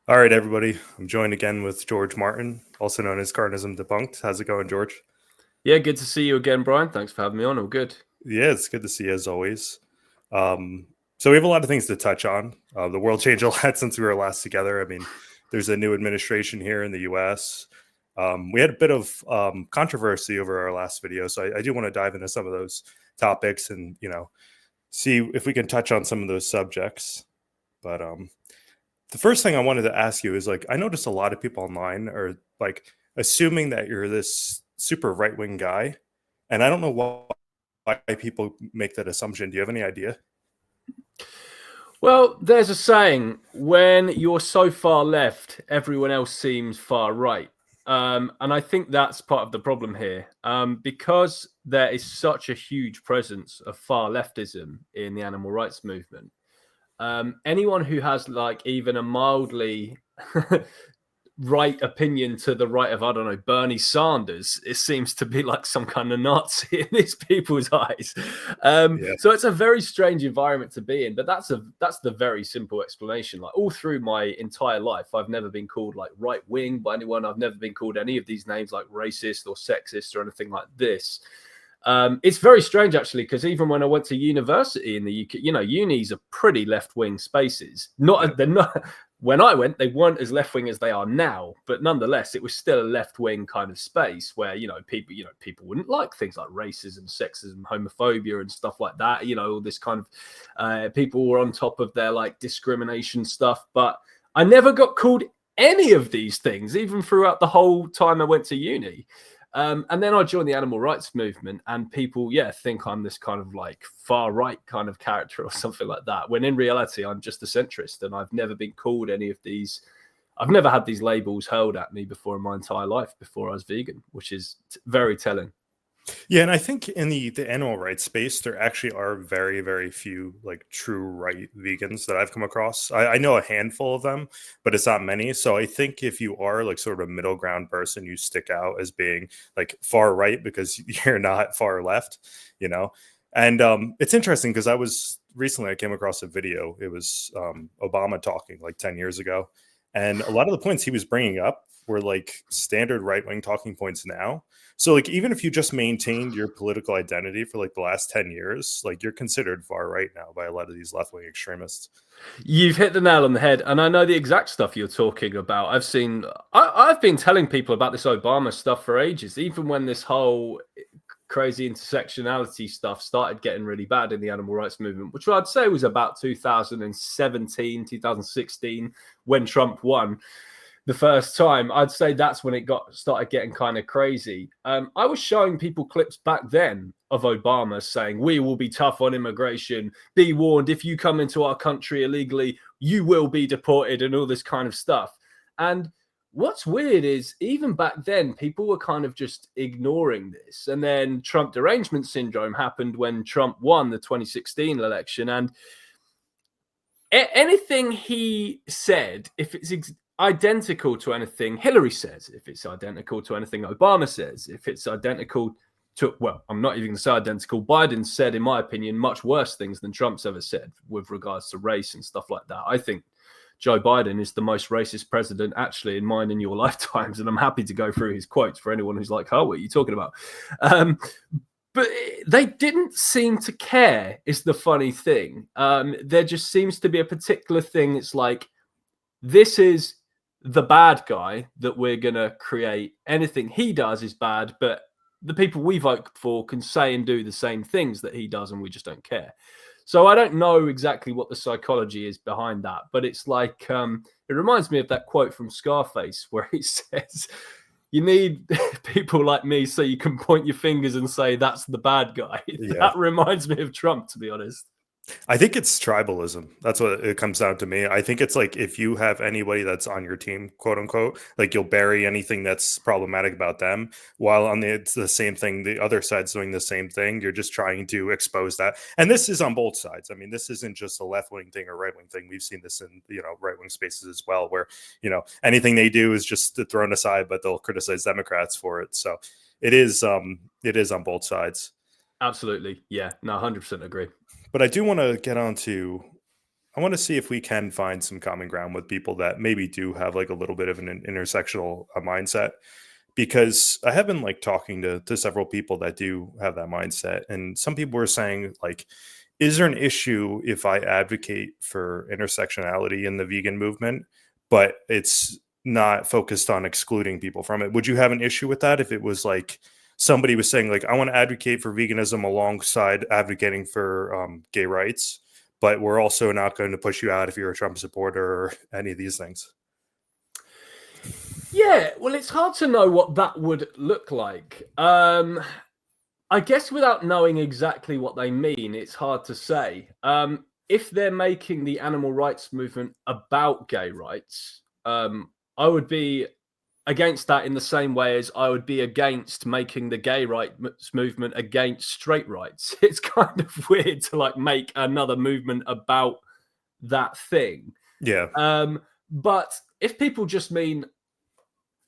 All right, everybody. I'm joined again with George Martin, also known as Carnism Debunked. How's it going, George? Yeah, good to see you again, Brian. Thanks for having me on. All good. Yeah, it's good to see you as always. Um, so we have a lot of things to touch on. The world changed a lot since we were last together. I mean, there's a new administration here in the U.S. We had a bit of controversy over our last video, so I do want to dive into some of those topics and see if we can touch on some of those subjects. But the first thing I wanted to ask you is like, I noticed a lot of people online are like assuming that you're this super right wing guy. And I don't know why people make that assumption. Do you have any idea? Well, there's a saying: when you're so far left, everyone else seems far right. And I think that's part of the problem here, because there is such a huge presence of far leftism in the animal rights movement. Anyone who has like even a mildly right opinion to the right of, I don't know, Bernie Sanders, it seems to be like some kind of Nazi in these people's eyes. Yeah. So it's a very strange environment to be in, but that's the very simple explanation. Like all through my entire life, I've never been called like right wing by anyone. I've never been called any of these names like racist or sexist or anything like this. It's very strange actually, because even when I went to university in the UK, unis are pretty left-wing spaces. Yeah. They're not. When I went, they weren't as left-wing as they are now, but nonetheless, it was still a left-wing kind of space where people wouldn't like things like racism, sexism, homophobia, and stuff like that. All this kind of people were on top of their like discrimination stuff, but I never got called any of these things, even throughout the whole time I went to uni. And then I joined the animal rights movement, and people, think I'm this kind of like far right kind of character or something like that. When in reality, I'm just a centrist, and I've never been called any of these. I've never had these labels hurled at me before in my entire life before I was vegan, which is very telling. Yeah, and I think in the animal rights space, there actually are very, very few like true right vegans that I've come across. I know a handful of them, but it's not many. So I think if you are like sort of a middle ground person, you stick out as being like far right because you're not far left, you know. And it's interesting because I came across a video. It was Obama talking like 10 years ago, and a lot of the points he was bringing up were like standard right wing talking points now. So like even if you just maintained your political identity for like the last 10 years, like you're considered far right now by a lot of these left-wing extremists. You've hit the nail on the head, and I know the exact stuff you're talking about. I've been telling people about this Obama stuff for ages, even when this whole crazy intersectionality stuff started getting really bad in the animal rights movement, which I'd say was about 2017, 2016, when Trump won the first time. I'd say that's when it started getting kind of crazy. I was showing people clips back then of Obama saying, "We will be tough on immigration. Be warned, if you come into our country illegally, you will be deported," and all this kind of stuff. And what's weird is even back then, people were kind of just ignoring this. And then Trump derangement syndrome happened when Trump won the 2016 election. And anything he said, if it's identical to anything Hillary says, if it's identical to anything Obama says, if it's identical to, well, I'm not even going to say identical, Biden said, in my opinion, much worse things than Trump's ever said with regards to race and stuff like that. I think Joe Biden is the most racist president actually in mine and your lifetimes. And I'm happy to go through his quotes for anyone who's like, oh, what are you talking about? But they didn't seem to care, is the funny thing. There just seems to be a particular thing. It's like, this is the bad guy that we're going to create. Anything he does is bad, but the people we vote for can say and do the same things that he does, and we just don't care. So I don't know exactly what the psychology is behind that, but it's like, it reminds me of that quote from Scarface where he says, you need people like me so you can point your fingers and say that's the bad guy. Yeah. That reminds me of Trump, to be honest. I think it's tribalism. That's what it comes down to me. I think it's like if you have anybody that's on your team, quote unquote, like you'll bury anything that's problematic about them. While on it's the same thing, the other side's doing the same thing. You're just trying to expose that. And this is on both sides. I mean, this isn't just a left wing thing or right wing thing. We've seen this in right wing spaces as well, where anything they do is just thrown aside, but they'll criticize Democrats for it. So it is on both sides. Absolutely. Yeah. No, 100% agree. But I do want to get on to, I want to see if we can find some common ground with people that maybe do have like a little bit of an intersectional mindset, because I have been like talking to several people that do have that mindset, and some people were saying like, is there an issue if I advocate for intersectionality in the vegan movement, but it's not focused on excluding people from it? Would you have an issue with that if it was like somebody was saying like, I want to advocate for veganism alongside advocating for gay rights, but we're also not going to push you out if you're a Trump supporter or any of these things? Yeah, well, it's hard to know what that would look like. I guess without knowing exactly what they mean, it's hard to say. If they're making the animal rights movement about gay rights, I would be against that in the same way as I would be against making the gay rights movement against straight rights. It's kind of weird to like make another movement about that thing. Yeah. But if people just mean,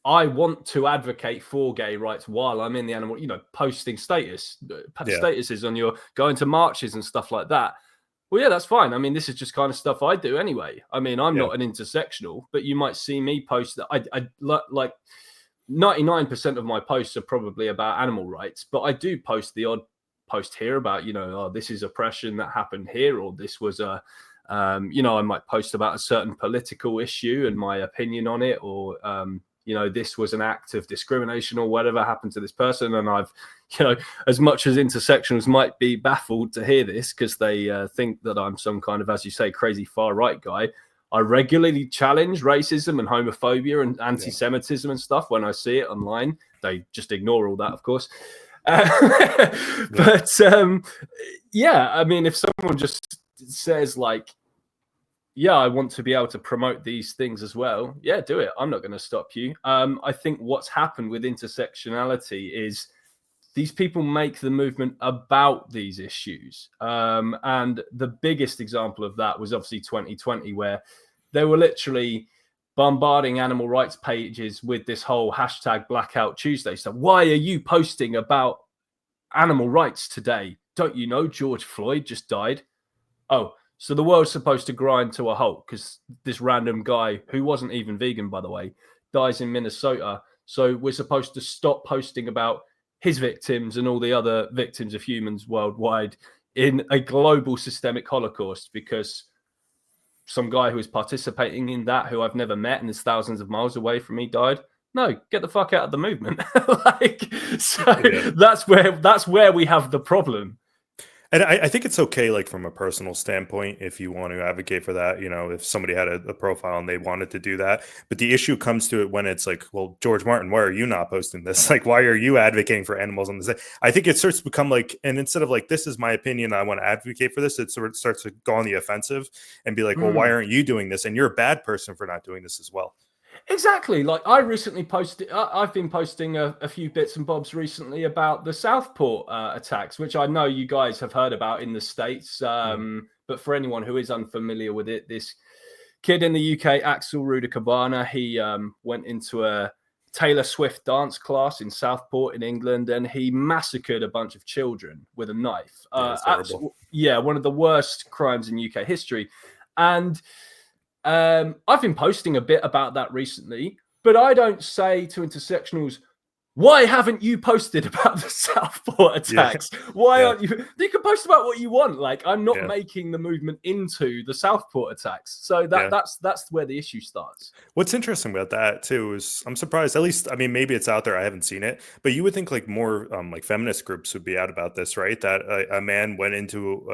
I want to advocate for gay rights while I'm in the animal, posting statuses on your going to marches and stuff like that. Well, yeah, that's fine. I mean, this is just kind of stuff I do anyway. I mean, I'm not an intersectional, but you might see me post that. I like 99% of my posts are probably about animal rights, but I do post the odd post here about, oh, this is oppression that happened here, or this was I might post about a certain political issue and my opinion on it, or this was an act of discrimination or whatever happened to this person. And I've, as much as intersectionals might be baffled to hear this because they think that I'm some kind of, as you say, crazy far right guy, I regularly challenge racism and homophobia and anti-Semitism and stuff when I see it online. They just ignore all that, of course. But I mean, if someone just says like, yeah, I want to be able to promote these things as well, yeah, do it. I'm not going to stop you. I think what's happened with intersectionality is these people make the movement about these issues. And the biggest example of that was obviously 2020, where they were literally bombarding animal rights pages with this whole hashtag Blackout Tuesday. So why are you posting about animal rights today? Don't you know George Floyd just died? Oh, so the world's supposed to grind to a halt because this random guy, who wasn't even vegan, by the way, dies in Minnesota. So we're supposed to stop posting about his victims and all the other victims of humans worldwide in a global systemic holocaust because some guy who is participating in that, who I've never met and is thousands of miles away from me, died. No, get the fuck out of the movement. That's where we have the problem. And I think it's okay, like from a personal standpoint, if you want to advocate for that, if somebody had a profile and they wanted to do that. But the issue comes to it when it's like, well, George Martin, why are you not posting this? Like, why are you advocating for animals on this? I think it starts to become like, and instead of like, this is my opinion, I want to advocate for this, it sort of starts to go on the offensive and be like, well, why aren't you doing this? And you're a bad person for not doing this as well. Exactly. Like I recently posted, I've been posting a few bits and bobs recently about the Southport attacks, which I know you guys have heard about in the States. But for anyone who is unfamiliar with it, this kid in the UK, Axel Rudakabana, he went into a Taylor Swift dance class in Southport in England, and he massacred a bunch of children with a knife. One of the worst crimes in UK history. And I've been posting a bit about that recently, but I don't say to intersectionals, why haven't you posted about the Southport attacks? Why aren't you? You can post about what you want. Like, I'm not making the movement into the Southport attacks. So that's where the issue starts. What's interesting about that too is I'm surprised, at least, I mean, maybe it's out there, I haven't seen it, but you would think like more like feminist groups would be out about this, right? That a man went into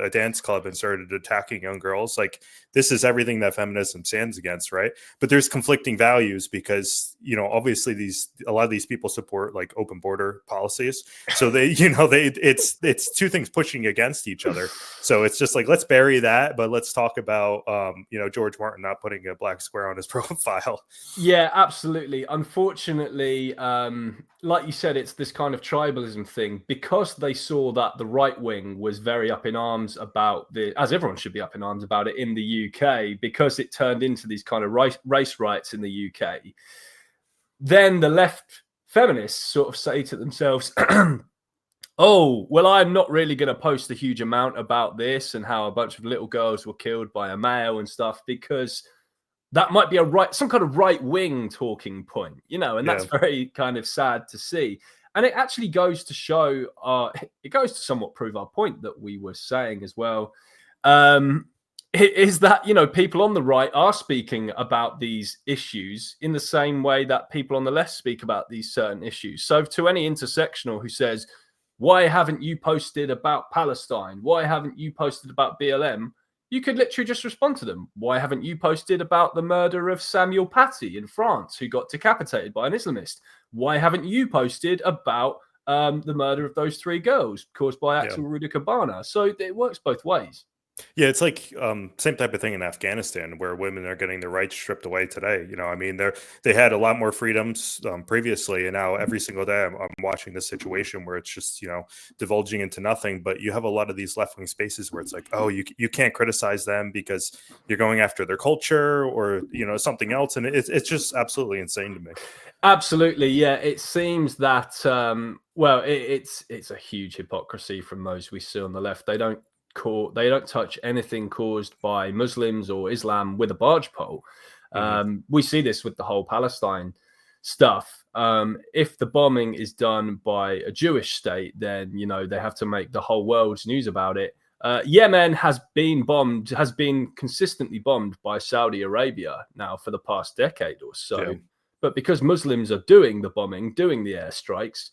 a dance club and started attacking young girls. Like, this is everything that feminism stands against, right? But there's conflicting values because, obviously a lot of these people support like open border policies. So it's two things pushing against each other. So it's just like, let's bury that, but let's talk about, George Martin not putting a black square on his profile. Yeah, absolutely. Unfortunately, like you said, it's this kind of tribalism thing because they saw that the right wing was very up in arms about as everyone should be up in arms about it in the UK, because it turned into these kind of race riots in the UK. Then the left feminists sort of say to themselves, Oh, well, I'm not really going to post a huge amount about this and how a bunch of little girls were killed by a male and stuff, because that might be some kind of right wing talking point, and Yeah, that's very kind of sad to see. And it actually goes to show, it goes to somewhat prove our point that we were saying as well. Is that, people on the right are speaking about these issues in the same way that people on the left speak about these certain issues. So to any intersectional who says, why haven't you posted about Palestine? Why haven't you posted about BLM? You could literally just respond to them. Why haven't you posted about the murder of Samuel Paty in France, who got decapitated by an Islamist? Why haven't you posted about the murder of those 3 girls caused by yeah. Axel Ruda Cabana? So it works both ways. Yeah, it's like same type of thing in Afghanistan where women are getting their rights stripped away today. I mean, they had a lot more freedoms previously, and now every single day I'm watching this situation where it's just divulging into nothing. But you have a lot of these left wing spaces where it's like, oh, you can't criticize them because you're going after their culture or something else, and it's just absolutely insane to me. Absolutely, yeah. It seems that well, it's a huge hypocrisy from those we see on the left. They don't touch anything caused by Muslims or Islam with a barge pole. Hmm. We see this with the whole Palestine stuff. If the bombing is done by a Jewish state, then they have to make the whole world's news about it. Yemen has been consistently bombed by Saudi Arabia now for the past decade or so. Yeah. But because Muslims are doing the bombing, doing the airstrikes,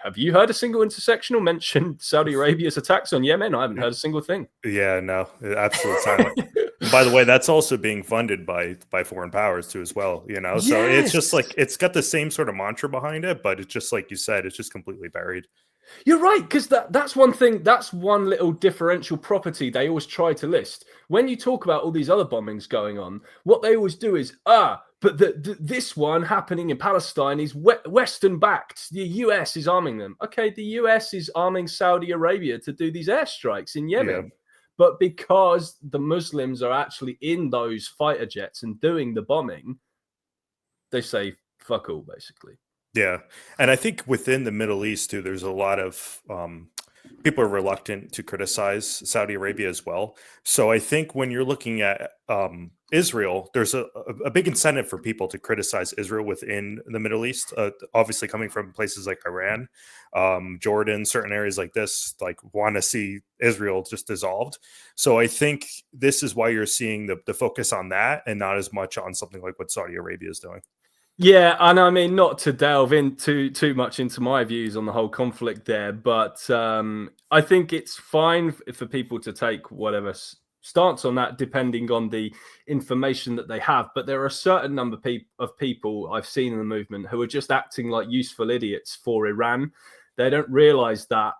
have you heard a single intersectional mention Saudi Arabia's attacks on Yemen? I haven't heard a single thing. Yeah, no, absolute silent. And by the way, that's also being funded by foreign powers too, as well. So it's just like Yes. it's got the same sort of mantra behind it, but it's just like you said, it's just completely buried. You're right, because that's one thing, that's one little differential property they always try to list. When you talk about all these other bombings going on, what they always do is, but this one happening in Palestine is Western backed. The US is arming them. Okay, the US is arming Saudi Arabia to do these airstrikes in Yeah. Yemen. But because the Muslims are actually in those fighter jets and doing the bombing, they say fuck all, basically. Yeah, and I think within the Middle East too, there's a lot of people are reluctant to criticize Saudi Arabia as well. So I think when you're looking at Israel, there's a big incentive for people to criticize Israel within the Middle East. Obviously, coming from places like Iran, Jordan, certain areas like this, like want to see Israel just dissolved. So I think this is why you're seeing the focus on that and not as much on something like what Saudi Arabia is doing. Yeah, and I mean, not to delve into too much into my views on the whole conflict there, but I think it's fine for people to take whatever stance on that, depending on the information that they have. But there are a certain number of people I've seen in the movement who are just acting like useful idiots for Iran. They don't realize that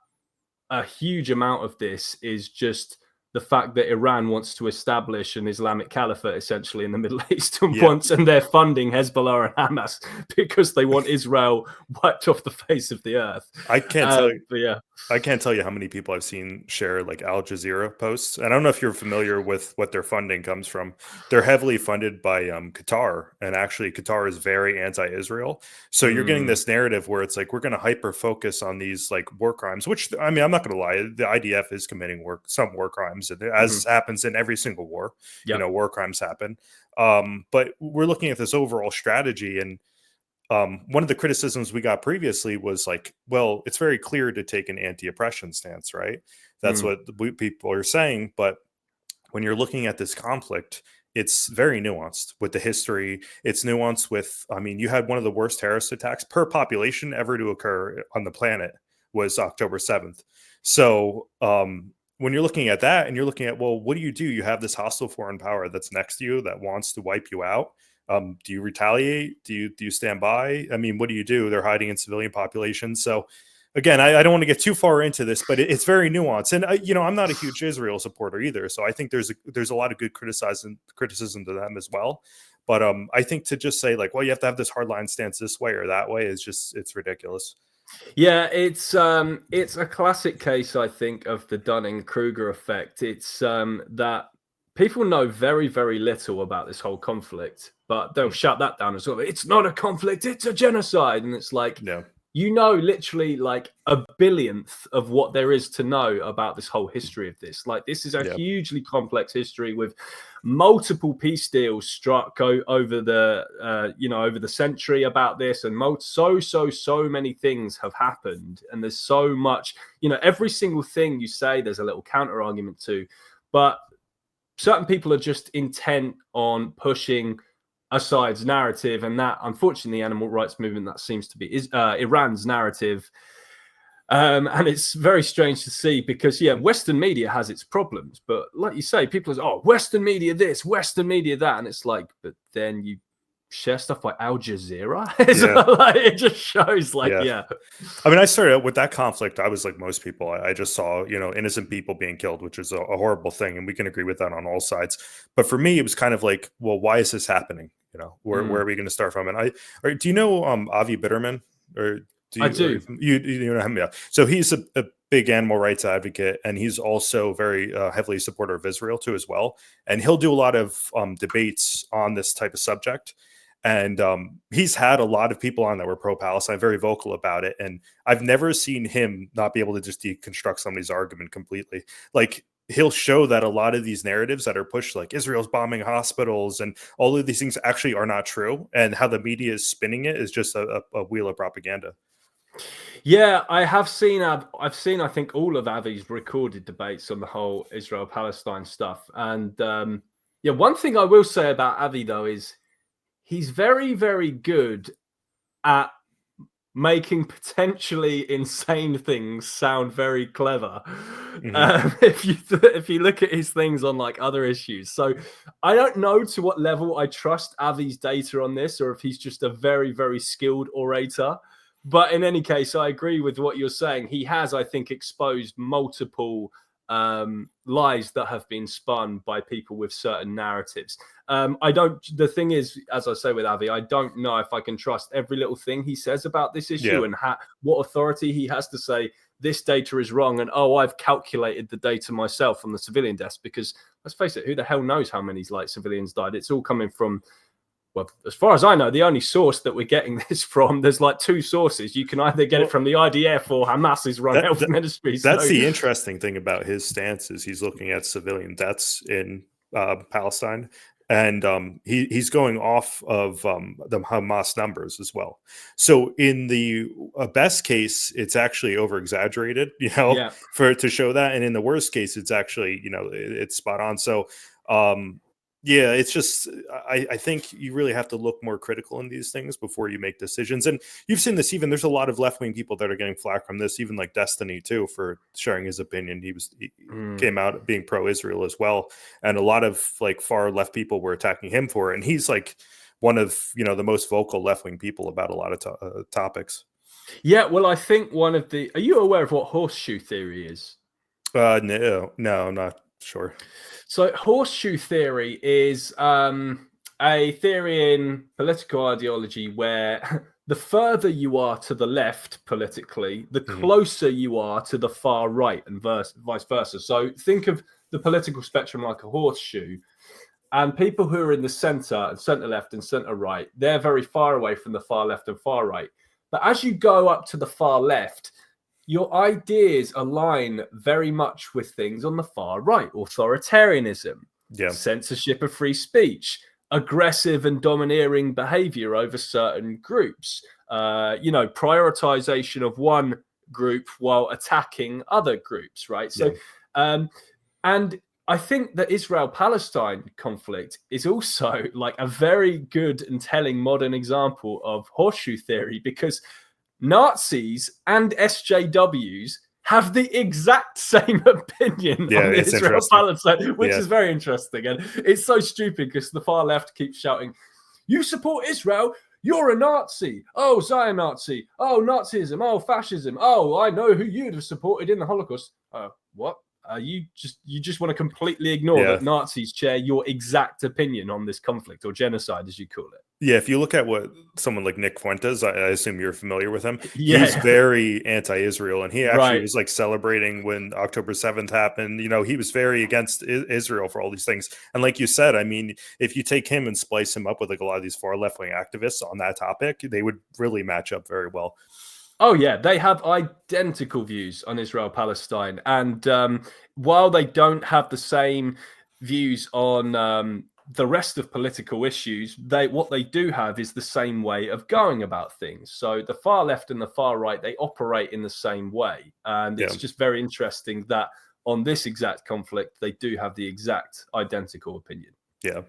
a huge amount of this is just the fact that Iran wants to establish an Islamic caliphate essentially in the Middle East Yeah, and they're funding Hezbollah and Hamas because they want Israel wiped off the face of the earth. I can't tell you. But yeah, I can't tell you how many people I've seen share like Al Jazeera posts. And I don't know if you're familiar with what their funding comes from. They're heavily funded by Qatar. And actually, Qatar is very anti Israel. So you're getting this narrative where it's like, we're going to hyper focus on these like war crimes, which I mean, I'm not going to lie, the IDF is committing some war crimes, as happens in every single war. yep. War crimes happen. But we're looking at this overall strategy. And one of the criticisms we got previously was like, well, it's very clear to take an anti-oppression stance, right? That's what people are saying. But when you're looking at this conflict, it's very nuanced with the history. It's nuanced with, I mean, you had one of the worst terrorist attacks per population ever to occur on the planet was October 7th. So when you're looking at that and you're looking at, well, what do? You have this hostile foreign power that's next to you that wants to wipe you out. Do you retaliate? Do you stand by? I mean, what do? They're hiding in civilian populations. So again, I don't want to get too far into this, but it's very nuanced. And I'm not a huge Israel supporter either. So I think there's a lot of good criticism to them as well. But I think to just say like, well, you have to have this hardline stance this way or that way is just, it's ridiculous. Yeah, it's a classic case, I think, of the Dunning-Kruger effect. It's that people know very, very little about this whole conflict, but they'll shut that down as well. It's not a conflict, it's a genocide. And it's like, Yeah. you know literally like a billionth of what there is to know about this whole history of this. Like, this is a Yeah. hugely complex history with multiple peace deals struck over the over the century about this, and so many things have happened, and there's so much, every single thing you say there's a little counter argument to, but certain people are just intent on pushing a side's narrative, and that, unfortunately, the animal rights movement, that seems to be Iran's narrative. And it's very strange to see because, Western media has its problems, but like you say, people are, Western media this, Western media that, and it's like, but then you share stuff like Al Jazeera. Like, it just shows, like, I mean, I started out with that conflict. I was like most people. I just saw, innocent people being killed, which is a horrible thing, and we can agree with that on all sides. But for me, it was kind of like, well, why is this happening? Where are we going to start from? And do you know Avi Bitterman? Or do you, I do. You know him? Yeah. So he's a big animal rights advocate, and he's also very heavily supporter of Israel too, as well. And he'll do a lot of debates on this type of subject. And he's had a lot of people on that were pro-Palestine, very vocal about it. And I've never seen him not be able to just deconstruct somebody's argument completely. Like, he'll show that a lot of these narratives that are pushed, like Israel's bombing hospitals and all of these things, actually are not true. And how the media is spinning it is just a wheel of propaganda. Yeah, I have seen. I've seen, I think, all of Avi's recorded debates on the whole Israel-Palestine stuff. And one thing I will say about Avi, though, is he's very, very good at making potentially insane things sound very clever. If you look at his things on like other issues. So I don't know to what level I trust Avi's data on this, or if he's just a very, very skilled orator. But in any case, I agree with what you're saying. He has, I think, exposed multiple lies that have been spun by people with certain narratives. The thing is, as I say with Avi, I don't know if I can trust every little thing he says about this issue and what authority he has to say this data is wrong, and I've calculated the data myself on the civilian deaths, because let's face it, who the hell knows how many civilians died? It's all coming from, well, as far as I know, the only source that we're getting this from, there's like two sources. You can either get it from the IDF or Hamas's run health ministry. That's the interesting thing about his stance, is he's looking at civilian deaths in Palestine, and he's going off of the Hamas numbers as well. So in the best case, it's actually over exaggerated, to show that, and in the worst case, it's actually it's spot on. So it's just, I think you really have to look more critical in these things before you make decisions. And you've seen this, even there's a lot of left-wing people that are getting flack from this, even like Destiny too, for sharing his opinion. He came out being pro-Israel as well. And a lot of like far left people were attacking him for it. And he's like one of, the most vocal left-wing people about a lot of topics. Yeah. Well, I think are you aware of what horseshoe theory is? No, I'm not sure. So horseshoe theory is a theory in political ideology where the further you are to the left politically, the closer you are to the far right, and vice versa. So think of the political spectrum like a horseshoe, and people who are in the center left and center right, they're very far away from the far left and far right. But as you go up to the far left, your ideas align very much with things on the far right: authoritarianism, censorship of free speech, aggressive and domineering behavior over certain groups, prioritization of one group while attacking other groups, right? So, and I think the Israel-Palestine conflict is also like a very good and telling modern example of horseshoe theory, because Nazis and SJWs have the exact same opinion on Israel-Palestine, which is very interesting. And it's so stupid because the far left keeps shouting, "You support Israel, you're a Nazi. Oh, Zion Nazi. Oh, Nazism. Oh, fascism. Oh, I know who you'd have supported in the Holocaust." What? You just want to completely ignore that Nazis share your exact opinion on this conflict, or genocide, as you call it. Yeah, if you look at what someone like Nick Fuentes, I assume you're familiar with him. He's very anti-Israel, and he actually was like celebrating when October 7th happened. He was very against Israel for all these things. And like you said, I mean, if you take him and splice him up with like a lot of these far left-wing activists on that topic, they would really match up very well. Oh yeah, they have identical views on Israel Palestine, and while they don't have the same views on the rest of political issues, what they do have is the same way of going about things. So the far left and the far right, they operate in the same way, and Yeah. it's just very interesting that on this exact conflict, they do have the exact identical opinion. Yeah.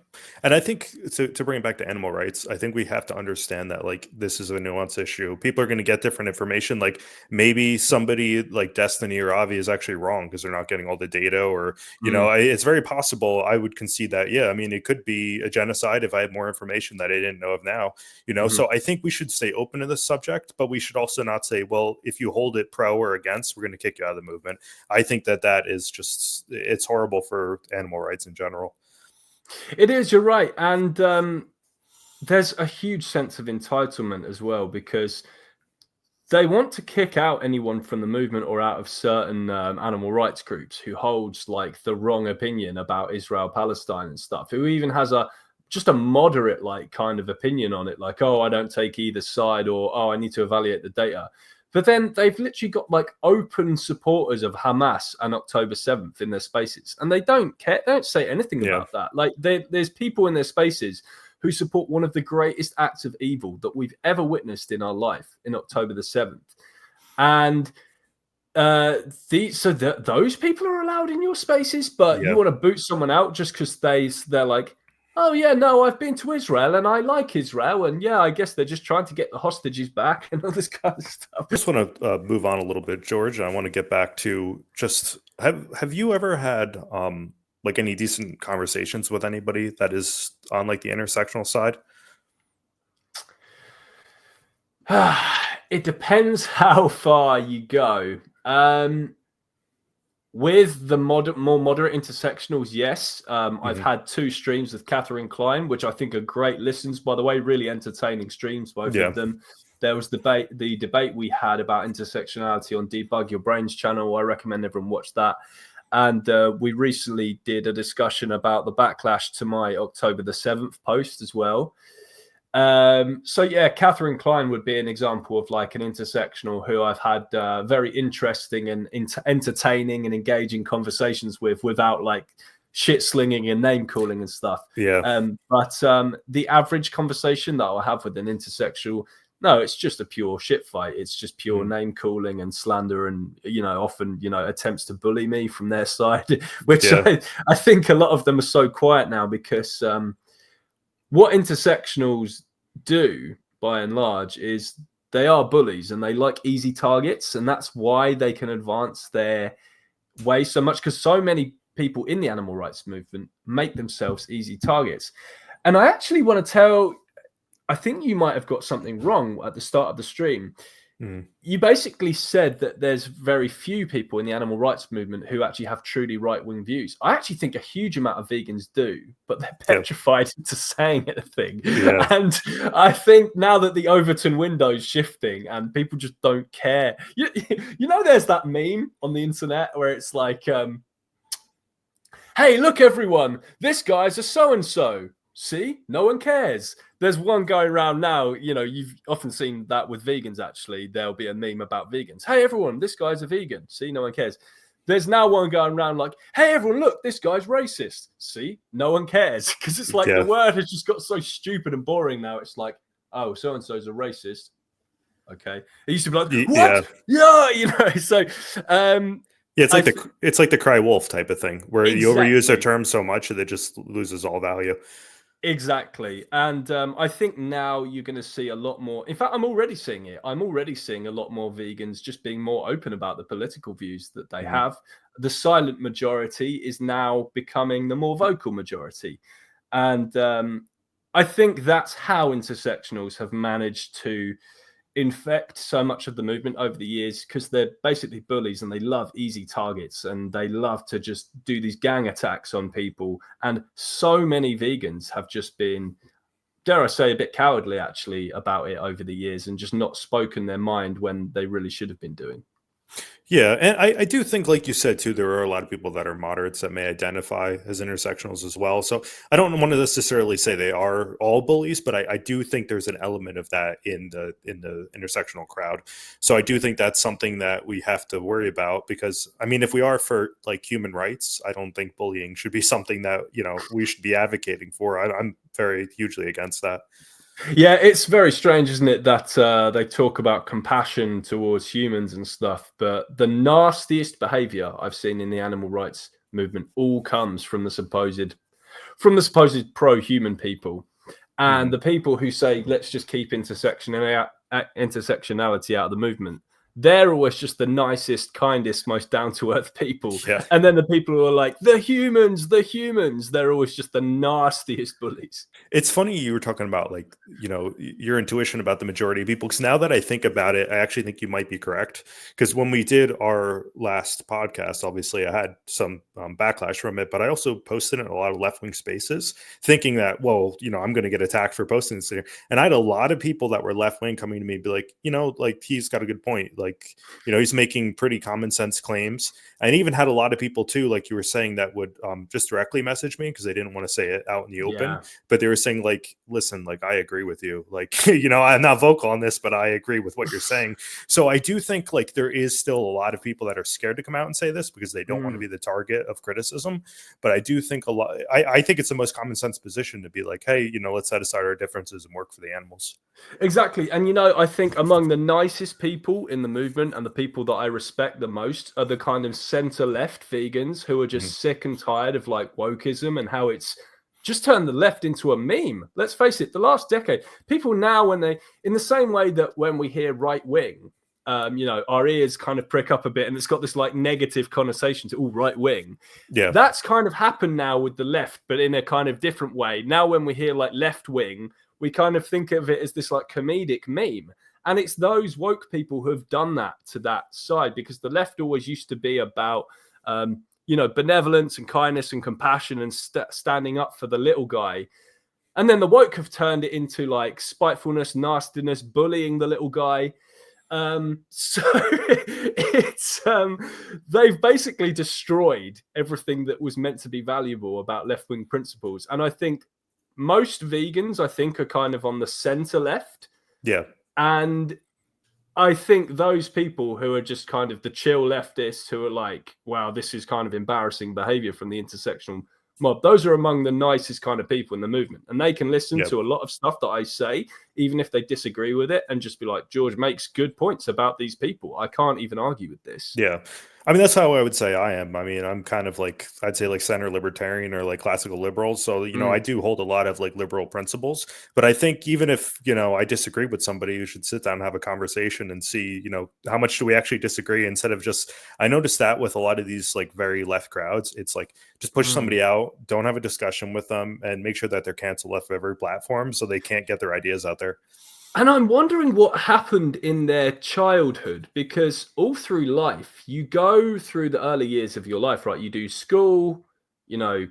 And I think to bring it back to animal rights, I think we have to understand that like this is a nuanced issue. People are going to get different information. Like maybe somebody like Destiny or Avi is actually wrong because they're not getting all the data, or, Mm, it's very possible. I would concede that. Yeah. I mean, it could be a genocide if I had more information that I didn't know of now, mhm. So I think we should stay open to this subject, but we should also not say, well, if you hold it pro or against, we're going to kick you out of the movement. I think that is just, it's horrible for animal rights in general. It is, you're right. And there's a huge sense of entitlement as well because they want to kick out anyone from the movement or out of certain animal rights groups who holds like the wrong opinion about Israel, Palestine, and stuff. Who even has just a moderate like kind of opinion on it, like, oh, I don't take either side, or oh, I need to evaluate the data. But then they've literally got like open supporters of Hamas and October 7th in their spaces, and they don't care. They don't say anything Yeah. about that. Like, there's people in their spaces who support one of the greatest acts of evil that we've ever witnessed in our life in October the 7th. And those people are allowed in your spaces, but you Yeah. want to boot someone out just because they're like, oh yeah, no, I've been to Israel and I like Israel, and yeah, I guess they're just trying to get the hostages back and all this kind of stuff. Just want to move on a little bit, George. I want to get back to just have you ever had like any decent conversations with anybody that is on like the intersectional side? It depends how far you go. With the more moderate intersectionals, yes. I've Hmm. had 2 streams with Catherine Klein, which I think are great listens, by the way, really entertaining streams, both Yeah. of them. There was the debate we had about intersectionality on Debug Your Brains channel. I recommend everyone watch that. And we recently did a discussion about the backlash to my October the 7th post as well. So yeah, Catherine Klein would be an example of like an intersectional who I've had very interesting and entertaining and engaging conversations with without like shit slinging and name calling and stuff. Yeah. But the average conversation that I'll have with an intersexual, no, it's just a pure shit fight. It's just pure Mhm. name calling and slander, and often attempts to bully me from their side, which Yeah. I think a lot of them are so quiet now because what intersectionals do by and large is they are bullies and they like easy targets, and that's why they can advance their way so much, because so many people in the animal rights movement make themselves easy targets. And I actually want to tell, I think you might have got something wrong at the start of the stream. Mhm. You basically said that there's very few people in the animal rights movement who actually have truly right-wing views. I actually think a huge amount of vegans do, but they're Yeah. petrified into saying anything. Yeah. And I think now that the Overton window is shifting and people just don't care, there's that meme on the internet where it's like, hey, look, everyone, this guy's a so-and-so. See, no one cares. There's one guy around now, you've often seen that with vegans, actually. There'll be a meme about vegans. Hey, everyone, this guy's a vegan. See, no one cares. There's now one going around like, hey, everyone, look, this guy's racist. See, no one cares. Because it's like the Yeah. word has just got so stupid and boring now. It's like, oh, so-and-so's a racist. Okay. It used to be like, Yeah. what? Yeah, so Yeah, it's I like the cry wolf type of thing where you overuse a exactly. term so much that it just loses all value. Exactly. And I think now you're going to see a lot more. In fact, I'm already seeing it. I'm already seeing a lot more vegans just being more open about the political views that they Mhm. have. The silent majority is now becoming the more vocal majority. And I think that's how intersectionals have managed to infect so much of the movement over the years, because they're basically bullies and they love easy targets and they love to just do these gang attacks on people. And so many vegans have just been, dare I say, a bit cowardly actually about it over the years and just not spoken their mind when they really should have been doing. Yeah, and I do think, like you said too, there are a lot of people that are moderates that may identify as intersectionals as well. So I don't want to necessarily say they are all bullies, but I do think there's an element of that in the intersectional crowd. So I do think that's something that we have to worry about because I mean, if we are for like human rights, I don't think bullying should be something that we should be advocating for. I'm very hugely against that. Yeah, it's very strange, isn't it, that they talk about compassion towards humans and stuff, but the nastiest behavior I've seen in the animal rights movement all comes from the supposed pro-human people. And Mhm. the people who say, let's just keep intersectionality out of the movement, they're always just the nicest, kindest, most down-to-earth people. Yeah. And then the people who are like, the humans, they're always just the nastiest bullies. It's funny you were talking about like, your intuition about the majority of people. Because now that I think about it, I actually think you might be correct. Because when we did our last podcast, obviously I had some backlash from it, but I also posted in a lot of left wing spaces thinking that, well, I'm going to get attacked for posting this here. And I had a lot of people that were left wing coming to me, be like, like he's got a good point. Like, he's making pretty common sense claims. And even had a lot of people too, like you were saying, that would just directly message me because they didn't want to say it out in the open, Yeah. but they were saying like, listen, like I agree with you, like I'm not vocal on this, but I agree with what you're saying. So I do think like there is still a lot of people that are scared to come out and say this because they don't want to Mm. be the target of criticism. But I do think I think it's the most common sense position to be like, hey, let's set aside our differences and work for the animals. Exactly. And I think among the nicest people in the movement and the people that I respect the most are the kind of center left vegans who are Mhm. just sick and tired of like wokeism and how it's just turned the left into a meme. Let's face it, the last decade, people now, when they, in the same way that when we hear right wing, our ears kind of prick up a bit and it's got this like negative connotation to all right wing. Yeah. That's kind of happened now with the left, but in a kind of different way. Now, when we hear like left wing, we kind of think of it as this like comedic meme. And it's those woke people who have done that to that side because the left always used to be about, benevolence and kindness and compassion and standing up for the little guy. And then the woke have turned it into like spitefulness, nastiness, bullying the little guy. So it's they've basically destroyed everything that was meant to be valuable about left-wing principles. And I think most vegans, I think, are kind of on the center left. Yeah. And I think those people who are just kind of the chill leftists who are like, wow, this is kind of embarrassing behavior from the intersectional mob, those are among the nicest kind of people in the movement. And they can listen Yeah. to a lot of stuff that I say, even if they disagree with it, and just be like, George makes good points about these people. I can't even argue with this. Yeah. I mean, that's how I would say I am. I mean, I'm kind of like, I'd say like center libertarian or like classical liberal. So, I Mm. do hold a lot of like liberal principles. But I think even if, I disagree with somebody, you should sit down and have a conversation and see, how much do we actually disagree instead of just, I noticed that with a lot of these like very left crowds, it's like just push Mm. somebody out, don't have a discussion with them, and make sure that they're canceled off of every platform so they can't get their ideas out there. And I'm wondering what happened in their childhood, because all through life, you go through the early years of your life, right? You do school,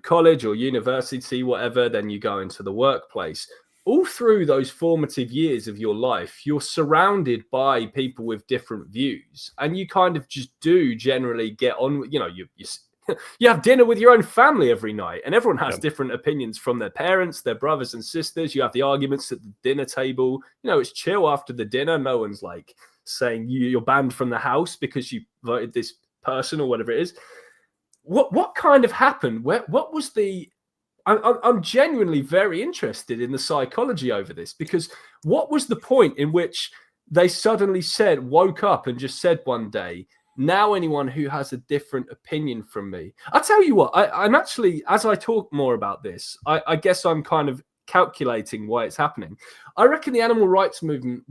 college or university, whatever, then you go into the workplace. All through those formative years of your life, you're surrounded by people with different views, and you kind of just do generally get on. You have dinner with your own family every night, and everyone has Yeah. different opinions from their parents, their brothers and sisters. You have the arguments at the dinner table. It's chill after the dinner. No one's like saying you're banned from the house because you voted this person or whatever it is. What kind of happened? What was the? I'm genuinely very interested in the psychology over this, because what was the point in which they suddenly woke up and just said one day, now anyone who has a different opinion from me. I'll tell you what, I'm actually, as I talk more about this, I guess I'm kind of calculating why it's happening. I reckon the animal rights movement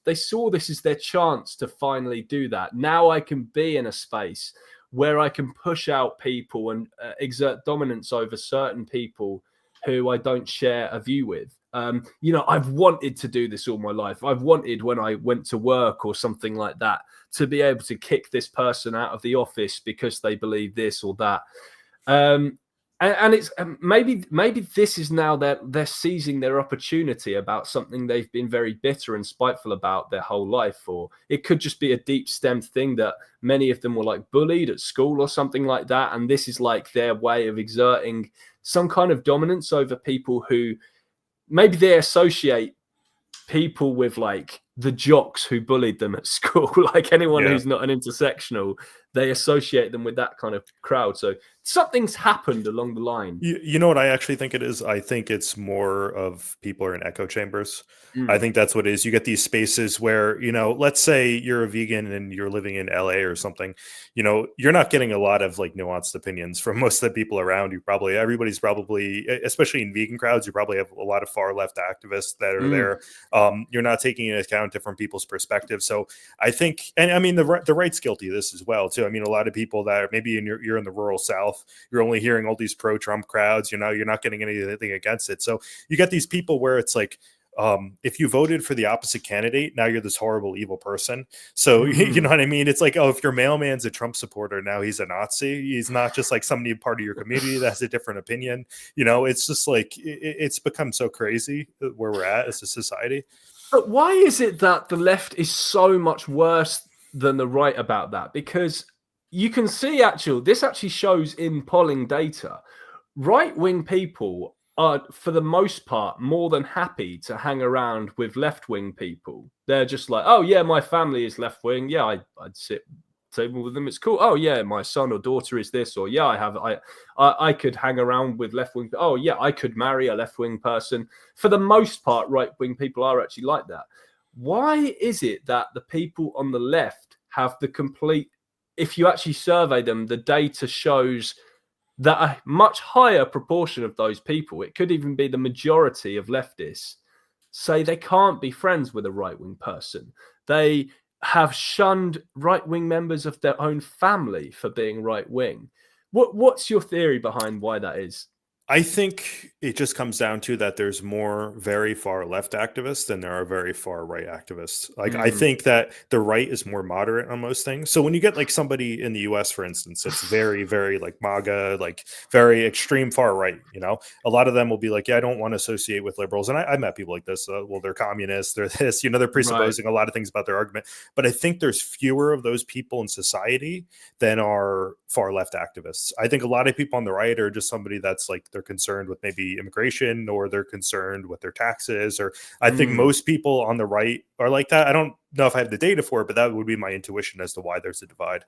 they saw this as their chance to finally do that. Now I can be in a space where I can push out people and exert dominance over certain people who I don't share a view with. I've wanted to do this all my life. I've wanted, when I went to work or something like that, to be able to kick this person out of the office because they believe this or that. And it's maybe this is now they're seizing their opportunity about something they've been very bitter and spiteful about their whole life, or it could just be a deep stemmed thing that many of them were like bullied at school or something like that, and this is like their way of exerting some kind of dominance over people who maybe they associate people with like the jocks who bullied them at school, like anyone Yeah. who's not an intersectional, they associate them with that kind of crowd. So something's happened along the line. You know what I actually think it is? I think it's more of people are in echo chambers. I Mm, think that's what it is. You get these spaces where, let's say you're a vegan and you're living in LA or something, you're not getting a lot of like nuanced opinions from most of the people around you. Everybody's probably, especially in vegan crowds, you probably have a lot of far left activists that are mm, there. You're not taking into account different people's perspectives. So I think, and I mean, the right's guilty of this as well, too. I mean, a lot of people that are maybe you're in the rural South, you're only hearing all these pro-Trump crowds, you're not getting anything against it. So you get these people where it's like, if you voted for the opposite candidate, now you're this horrible, evil person. So you know mm. what I mean? It's like, oh, if your mailman's a Trump supporter, now he's a Nazi. He's not just like somebody part of your community that has a different opinion. It's just like it's become so crazy where we're at as a society. But why is it that the left is so much worse than the right about that? Because you can see this actually shows in polling data. Right wing people are, for the most part, more than happy to hang around with left wing people. They're just like, oh, yeah, my family is left wing. Yeah, I'd sit table with them. It's cool. Oh, yeah, my son or daughter is this. Or, yeah, I could hang around with left wing. Oh, yeah, I could marry a left wing person. For the most part, right wing people are actually like that. Why is it that the people on the left have the complete, if you actually survey them, the data shows that a much higher proportion of those people, it could even be the majority of leftists, say they can't be friends with a right wing person. They have shunned right wing members of their own family for being right wing. What's your theory behind why that is? I think it just comes down to that there's more very far left activists than there are very far right activists. Like, I Mm, think that the right is more moderate on most things. So when you get like somebody in the US, for instance, that's very, very like MAGA, like very extreme far right, a lot of them will be like, yeah, I don't want to associate with liberals. And I met people like this. Well, they're communists, they're this, they're right. presupposing a lot of things about their argument. But I think there's fewer of those people in society than are far left activists. I think a lot of people on the right are just somebody that's like they're concerned with maybe immigration or they're concerned with their taxes. Or I think Mm. most people on the right are like that. I don't know if I have the data for it, but that would be my intuition as to why there's a divide.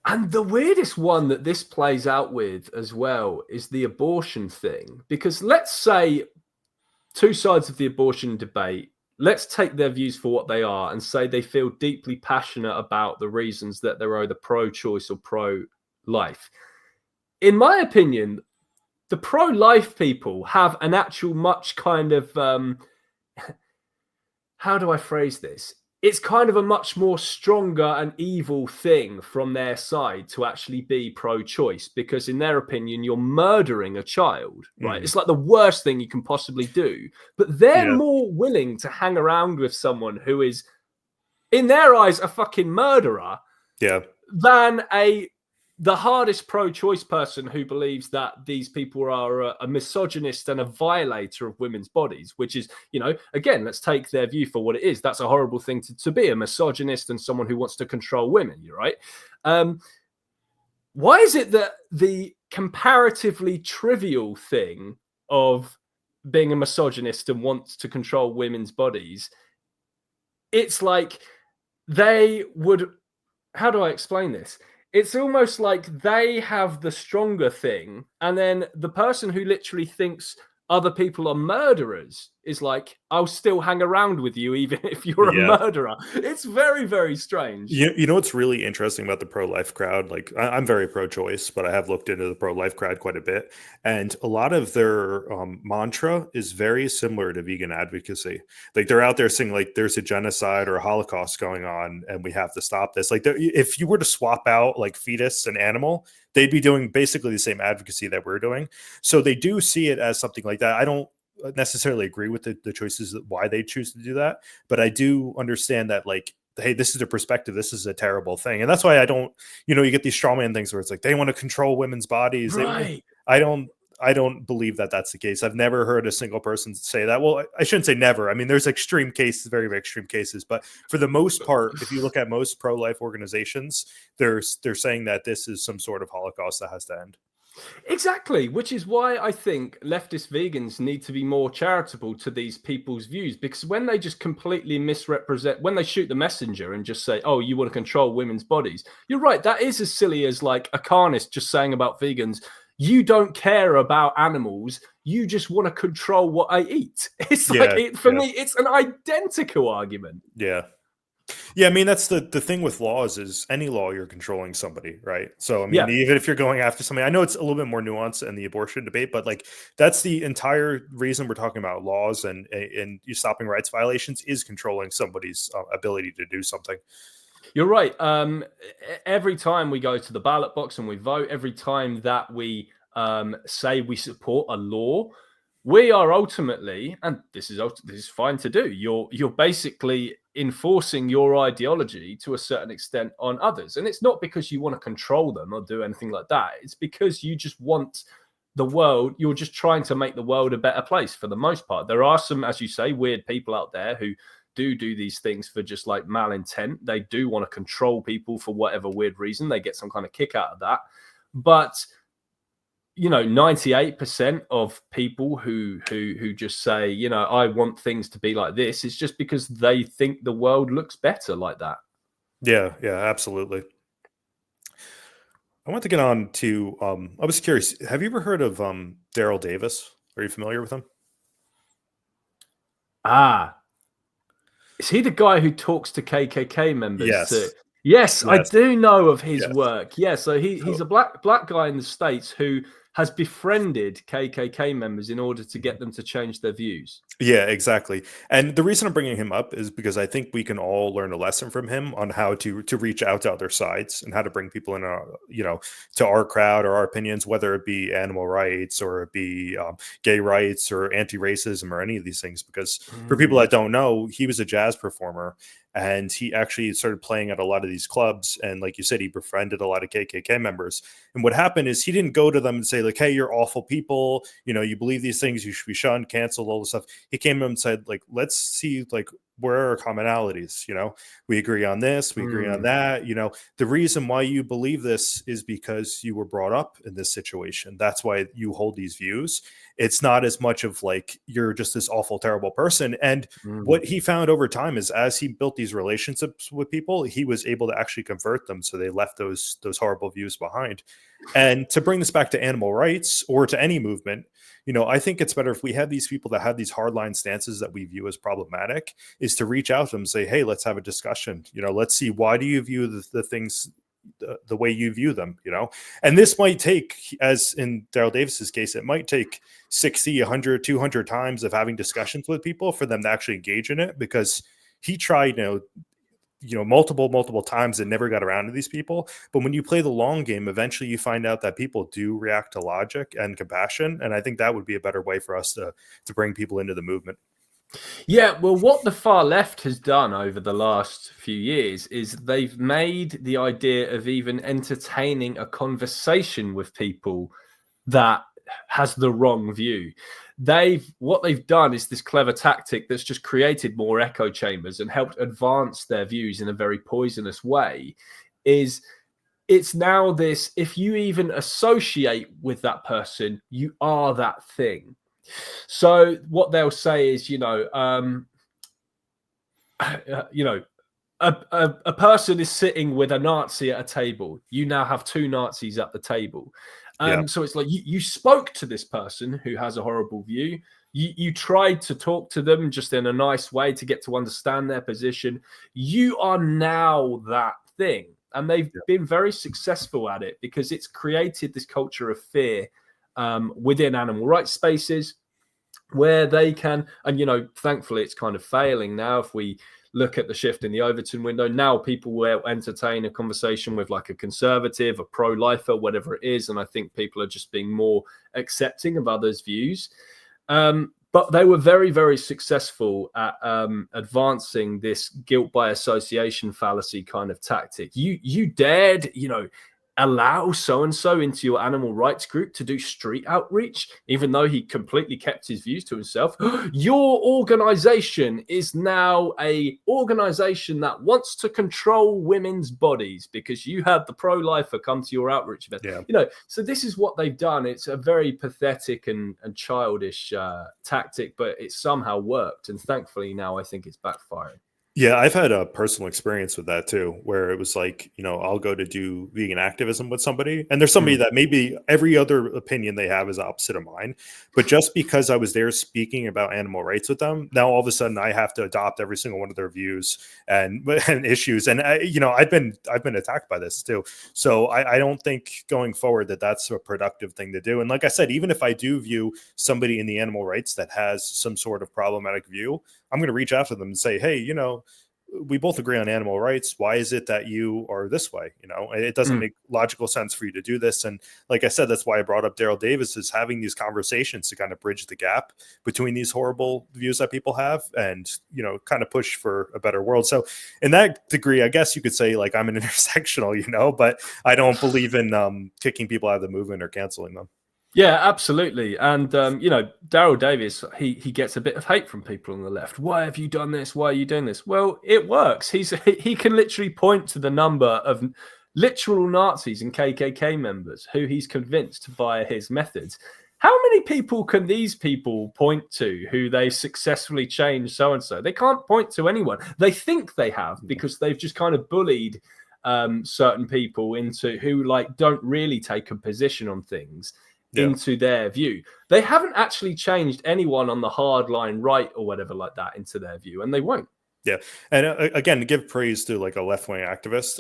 And the weirdest one that this plays out with as well is the abortion thing. Because let's say two sides of the abortion debate, let's take their views for what they are and say they feel deeply passionate about the reasons that they're either pro-choice or pro-life. In my opinion, the pro-life people have an actual much kind of how do I phrase this? It's kind of a much more stronger and evil thing from their side to actually be pro-choice, because in their opinion, you're murdering a child, right? Mm, It's like the worst thing you can possibly do. But they're yeah. more willing to hang around with someone who is, in their eyes, a fucking murderer Yeah. than the hardest pro-choice person who believes that these people are a misogynist and a violator of women's bodies, which is, again, let's take their view for what it is. That's a horrible thing to be, a misogynist and someone who wants to control women. You're right. Why is it that the comparatively trivial thing of being a misogynist and wants to control women's bodies, it's like they would, how do I explain this? It's almost like they have the stronger thing, and then the person who literally thinks other people are murderers is like, I'll still hang around with you even if you're a Yeah. murderer. It's very, very strange. You know what's really interesting about the pro-life crowd? Like, I'm very pro-choice, but I have looked into the pro-life crowd quite a bit, and a lot of their mantra is very similar to vegan advocacy. Like, they're out there saying like, "There's a genocide or a Holocaust going on, and we have to stop this." Like, if you were to swap out like fetus and animal, they'd be doing basically the same advocacy that we're doing. So they do see it as something like that. I don't necessarily agree with the choices why they choose to do that, but I do understand that like hey, this is the perspective, this is a terrible thing. And that's why I don't, you get these strawman things where it's like they want to control women's bodies. Right. I don't believe that that's the case. I've never heard a single person say that. Well, I shouldn't say never. I mean, there's extreme cases, very, very extreme cases, but for the most part, if you look at most pro-life organizations, they're saying that this is some sort of Holocaust that has to end. Exactly, which is why I think leftist vegans need to be more charitable to these people's views, because when they just completely misrepresent, when they shoot the messenger and just say, oh, you want to control women's bodies, you're right, that is as silly as like a carnist just saying about vegans, you don't care about animals, you just want to control what I eat. It's like, for me, it's an identical argument. Yeah. I mean, that's the thing with laws is any law you're controlling somebody, right? So, I mean, even if you're going after somebody, I know it's a little bit more nuanced in the abortion debate, but like that's the entire reason we're talking about laws and you stopping rights violations is controlling somebody's ability to do something. You're right. Every time we go to the ballot box and we vote, every time that we say we support a law, we are ultimately, and this is fine to do, you're basically enforcing your ideology to a certain extent on others. And it's not because you want to control them or do anything like that. It's because you just want the world, you're just trying to make the world a better place for the most part. There are some, as you say, weird people out there who do these things for just like malintent. They do want to control people for whatever weird reason. They get some kind of kick out of that. But 98% of people who just say, I want things to be like this, is just because they think the world looks better like that. Yeah, absolutely. I want to get on to, I was curious, have you ever heard of Daryl Davis? Are you familiar with him? Is he the guy who talks to KKK members? Yes. Yes, I do know of his work. Yeah, so he's a black guy in the States who has befriended KKK members in order to get them to change their views. Yeah, exactly. And the reason I'm bringing him up is because I think we can all learn a lesson from him on how to reach out to other sides and how to bring people in, to our crowd or our opinions, whether it be animal rights or it be gay rights or anti-racism or any of these things. Because for people that don't know, he was a jazz performer. And he actually started playing at a lot of these clubs. And like you said, he befriended a lot of KKK members. And what happened is he didn't go to them and say like, hey, you're awful people. You believe these things, you should be shunned, canceled, all this stuff. He came to them and said like, let's see like, where are our commonalities? We agree on this, we agree on that. The reason why you believe this is because you were brought up in this situation. That's why you hold these views. It's not as much of like you're just this awful, terrible person. And what he found over time is as he built these relationships with people, he was able to actually convert them. So they left those horrible views behind. And to bring this back to animal rights or to any movement, I think it's better if we have these people that have these hardline stances that we view as problematic, is to reach out to them and say, hey, let's have a discussion. Let's see, why do you view the things the way you view them, and this might take, as in Daryl Davis's case, it might take 60, 100, 200 times of having discussions with people for them to actually engage in it, because he tried, multiple times and never got around to these people. But when you play the long game, eventually you find out that people do react to logic and compassion. And I think that would be a better way for us to bring people into the movement. Yeah, well, what the far left has done over the last few years is they've made the idea of even entertaining a conversation with people that has the wrong view. What they've done is this clever tactic that's just created more echo chambers and helped advance their views in a very poisonous way. It's now this, if you even associate with that person, you are that thing. So what they'll say is, a person is sitting with a Nazi at a table. You now have two Nazis at the table. So it's like you spoke to this person who has a horrible view. You tried to talk to them just in a nice way to get to understand their position. You are now that thing. And they've been very successful at it because it's created this culture of fear within animal rights spaces where they can, and thankfully it's kind of failing now. If we look at the shift in the Overton window, now people will entertain a conversation with like a conservative, a pro-lifer, whatever it is, and I think people are just being more accepting of others' views. But But they were very, very successful at advancing this guilt by association fallacy kind of tactic. You dared, allow so and so into your animal rights group to do street outreach, even though he completely kept his views to himself. Your organization is now a organization that wants to control women's bodies because you had the pro-lifer come to your outreach event. Yeah. So this is what they've done. It's a very pathetic and childish tactic, but it somehow worked, and thankfully now I think it's backfiring. Yeah, I've had a personal experience with that too, where it was like, I'll go to do vegan activism with somebody, and there's somebody that maybe every other opinion they have is opposite of mine, but just because I was there speaking about animal rights with them, now all of a sudden I have to adopt every single one of their views and issues, and I've been attacked by this too. So I don't think going forward that's a productive thing to do. And like I said, even if I do view somebody in the animal rights that has some sort of problematic view, I'm going to reach out to them and say, hey, we both agree on animal rights. Why is it that you are this way? It doesn't make logical sense for you to do this. And like I said, that's why I brought up Daryl Davis, is having these conversations to kind of bridge the gap between these horrible views that people have and, kind of push for a better world. So in that degree, I guess you could say like I'm an intersectional, but I don't believe in kicking people out of the movement or canceling them. Yeah, absolutely. And, Daryl Davis, he gets a bit of hate from people on the left. Why have you done this? Why are you doing this? Well, it works. He can literally point to the number of literal Nazis and KKK members who he's convinced via his methods. How many people can these people point to who they successfully changed so-and-so? They can't point to anyone. They think they have because they've just kind of bullied certain people into who don't really take a position on things. Into their view. They haven't actually changed anyone on the hardline right or whatever like that into their view, and they won't. Yeah. And again, to give praise to like a left-wing activist,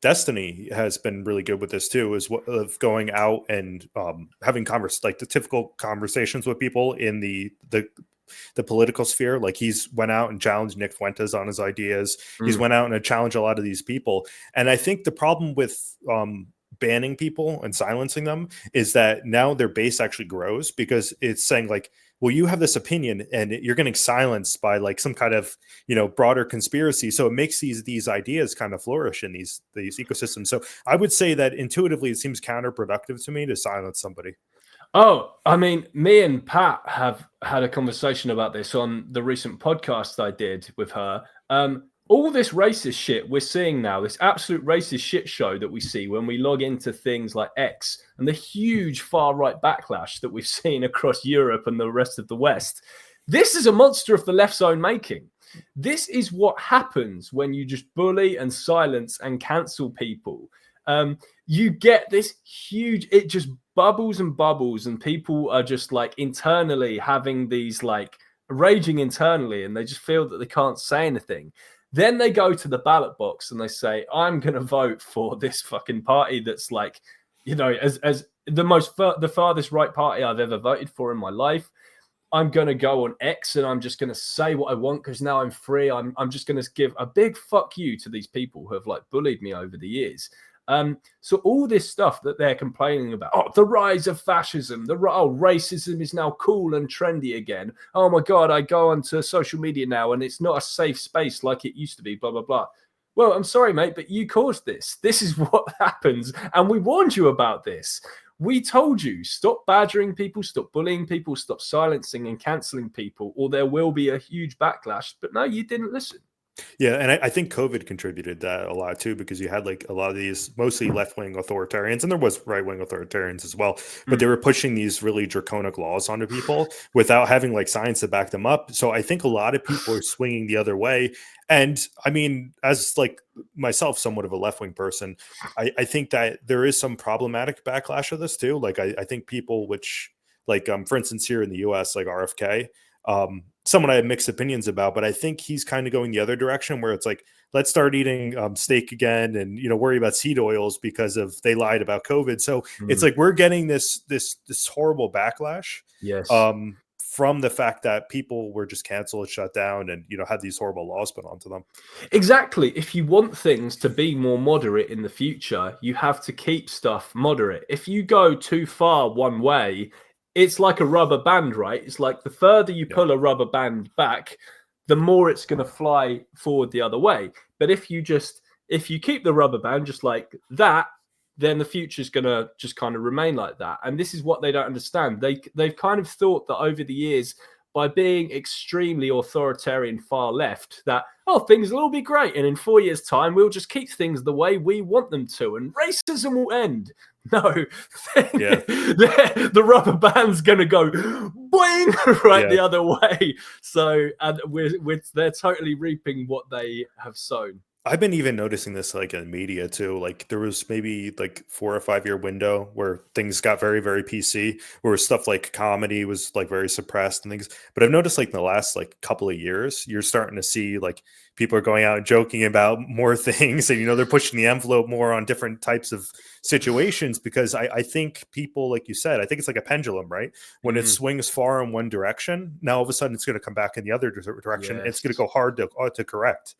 Destiny has been really good with this too, of going out and having the typical conversations with people in the political sphere. Like he's went out and challenged Nick Fuentes on his ideas. He's went out and challenged a lot of these people. And I think the problem with banning people and silencing them is that now their base actually grows, because it's saying like, well, you have this opinion and you're getting silenced by like some kind of, broader conspiracy. So it makes these ideas kind of flourish in these ecosystems. So I would say that intuitively it seems counterproductive to me to silence somebody. Oh, I mean, me and Pat have had a conversation about this on the recent podcast I did with her. All this racist shit we're seeing now, this absolute racist shit show that we see when we log into things like X, and the huge far-right backlash that we've seen across Europe and the rest of the West. This is a monster of the left's own making. This is what happens when you just bully and silence and cancel people. You get this huge, it just bubbles and bubbles, and people are just like internally having these like raging internally, and they just feel that they can't say anything. Then they go to the ballot box and they say, I'm going to vote for this fucking party that's like, as the farthest right party I've ever voted for in my life. I'm going to go on X and I'm just going to say what I want because now I'm free. I'm just going to give a big fuck you to these people who have like bullied me over the years. So all this stuff that they're complaining about, the rise of fascism, racism is now cool and trendy again. Oh my God, I go onto social media now and it's not a safe space like it used to be, blah, blah, blah. Well, I'm sorry, mate, but you caused this. This is what happens. And we warned you about this. We told you, stop badgering people, stop bullying people, stop silencing and canceling people, or there will be a huge backlash. But no, you didn't listen. Yeah, and I think COVID contributed that a lot too, because you had like a lot of these mostly left-wing authoritarians, and there was right-wing authoritarians as well, but they were pushing these really draconic laws onto people without having like science to back them up. So I think a lot of people are swinging the other way. And I mean, as like myself, somewhat of a left-wing person, I think that there is some problematic backlash of this too. Like I think people which like, for instance, here in the US, like RFK, someone I have mixed opinions about, but I think he's kind of going the other direction where it's like, let's start eating steak again and, worry about seed oils because of they lied about COVID. So it's like, we're getting this horrible backlash. Yes. From the fact that people were just canceled, shut down, and, had these horrible laws put onto them. Exactly. If you want things to be more moderate in the future, you have to keep stuff moderate. If you go too far one way, it's like a rubber band, right? It's like the further you pull a rubber band back, the more it's going to fly forward the other way. But if you keep the rubber band just like that, then the future is going to just kind of remain like that. And this is what they don't understand. They've kind of thought that over the years, by being extremely authoritarian far left, that, oh, things will all be great, and in 4 years' time we'll just keep things the way we want them to, and racism will end. No, the rubber band's gonna go boing right the other way. So, and they're totally reaping what they have sown. I've been even noticing this like in media too. Like there was maybe like 4 or 5 year window where things got very, very PC, where stuff like comedy was like very suppressed and things. But I've noticed like in the last like couple of years, you're starting to see like people are going out and joking about more things, and they're pushing the envelope more on different types of situations, because I think people, like you said, I think it's like a pendulum, right? When it swings far in one direction, now all of a sudden it's going to come back in the other direction. Yes. It's going to go hard to correct.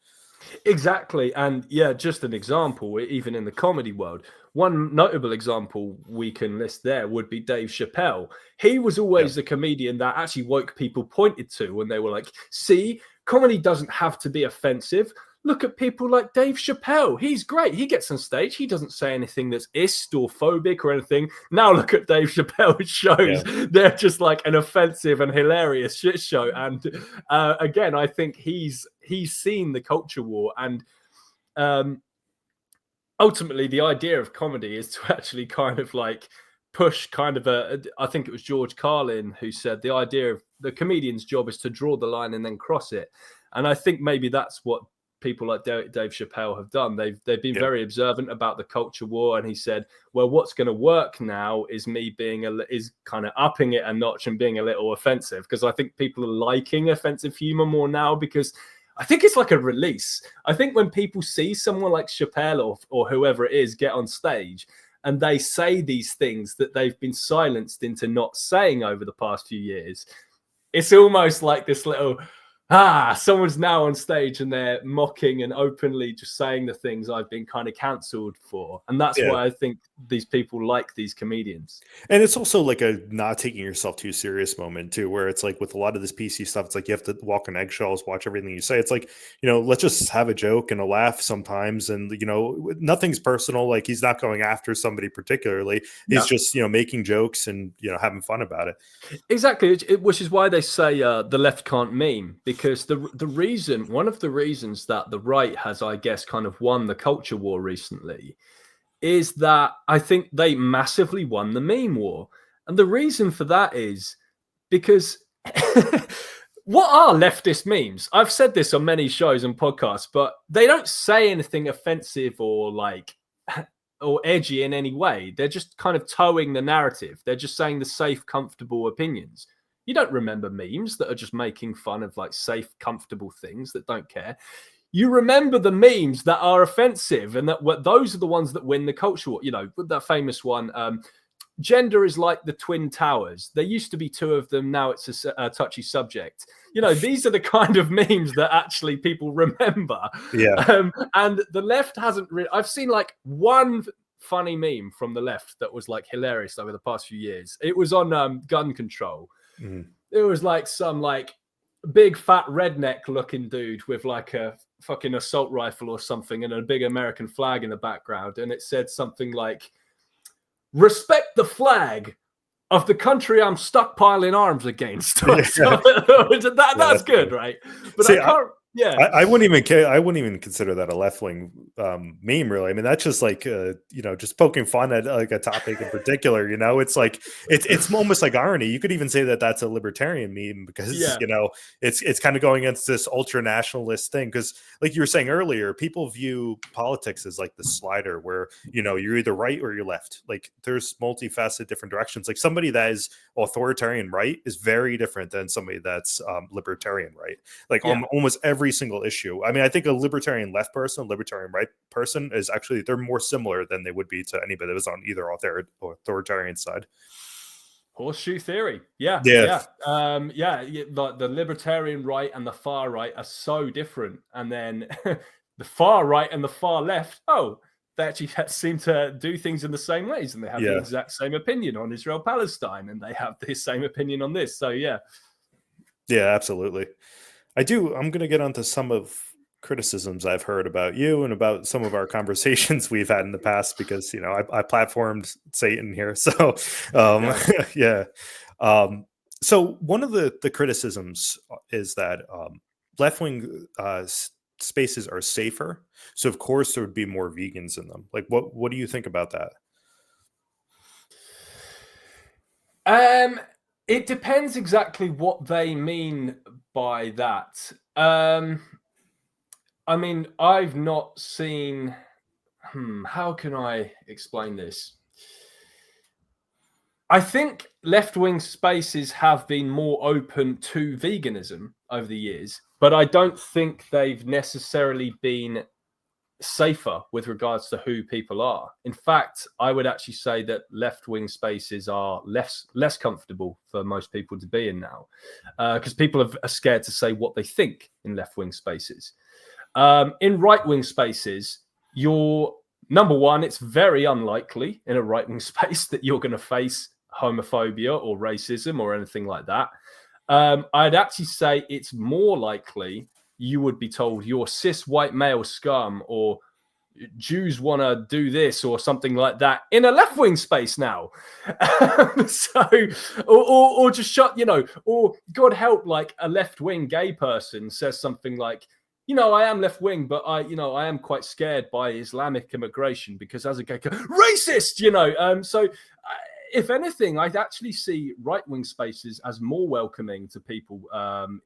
Exactly. And yeah, just an example, even in the comedy world, one notable example we can list there would be Dave Chappelle. He was always the comedian that actually woke people pointed to when they were like, see, comedy doesn't have to be offensive. Look at people like Dave Chappelle. He's great. He gets on stage. He doesn't say anything that's ist or phobic or anything. Now look at Dave Chappelle's shows. Yeah. They're just like an offensive and hilarious shit show. And again, I think he's seen the culture war. And ultimately, the idea of comedy is to actually kind of like push kind of I think it was George Carlin who said the idea of the comedian's job is to draw the line and then cross it. And I think maybe that's what people like Dave Chappelle have done. They've been very observant about the culture war, and he said, well, what's going to work now is me is kind of upping it a notch and being a little offensive, because I think people are liking offensive humor more now, because I think it's like a release. I think when people see someone like Chappelle or whoever it is get on stage and they say these things that they've been silenced into not saying over the past few years, it's almost like this little, someone's now on stage and they're mocking and openly just saying the things I've been kind of cancelled for. And that's why I think these people like these comedians. And it's also like a not taking yourself too serious moment too, where it's like with a lot of this PC stuff, it's like you have to walk on eggshells, watch everything you say. It's like, let's just have a joke and a laugh sometimes. And, nothing's personal. Like he's not going after somebody particularly. He's just, making jokes and, having fun about it. Exactly. Which is why they say the left can't meme, because one of the reasons that the right has, I guess, kind of won the culture war recently is that I think they massively won the meme war. And the reason for that is because what are leftist memes? I've said this on many shows and podcasts, but they don't say anything offensive or like or edgy in any way. They're just kind of towing the narrative. They're just saying the safe, comfortable opinions. You don't remember memes that are just making fun of like safe, comfortable things that don't care. You remember the memes that are offensive, and those are the ones that win the culture war. That famous one, gender is like the Twin Towers. There used to be two of them. Now it's a touchy subject. These are the kind of memes that actually people remember. Yeah. And the left hasn't really, I've seen like one funny meme from the left that was like hilarious over the past few years. It was on gun control. Mm. It was like some like big fat redneck looking dude with like a fucking assault rifle or something and a big American flag in the background. And it said something like, respect the flag of the country I'm stockpiling arms against. That's good, right? But see, I wouldn't even care. I wouldn't even consider that a left-wing meme, really. I mean, that's just like just poking fun at like a topic in particular. It's like it's almost like irony. You could even say that that's a libertarian meme, because it's kind of going against this ultra nationalist thing. Because like you were saying earlier, people view politics as like the slider where you're either right or you're left. Like there's multifaceted different directions. Like somebody that is authoritarian right is very different than somebody that's libertarian right. Like almost every single issue. I mean, I think a libertarian left person, libertarian right person is actually, they're more similar than they would be to anybody that was on either authoritarian side. Horseshoe theory. The libertarian right and the far right are so different. And then the far right and the far left, they actually seem to do things in the same ways, and they have the Yeah. exact same opinion on Israel Palestine, and they have the same opinion on this. So yeah. Yeah, absolutely. I'm going to get onto some of criticisms I've heard about you and about some of our conversations we've had in the past because, I platformed Satan here. So, Okay. yeah. So one of the criticisms is that left wing spaces are safer. So of course there would be more vegans in them. Like, what do you think about that? It depends exactly what they mean by that. I mean, I've not seen. How can I explain this? I think left-wing spaces have been more open to veganism over the years, but I don't think they've necessarily been safer with regards to who people are. In fact, I would actually say that left-wing spaces are less comfortable for most people to be in now, because people are scared to say what they think in left-wing spaces. In right-wing spaces, you're number one. It's very unlikely in a right-wing space that you're going to face homophobia or racism or anything like that. I'd actually say it's more likely you would be told you're cis white male scum or Jews want to do this or something like that in a left wing space now. So, or just shut, or God help, like a left wing gay person says something like, I am left wing, but I am quite scared by Islamic immigration because as a gay, racist, So, if anything, I'd actually see right wing spaces as more welcoming to people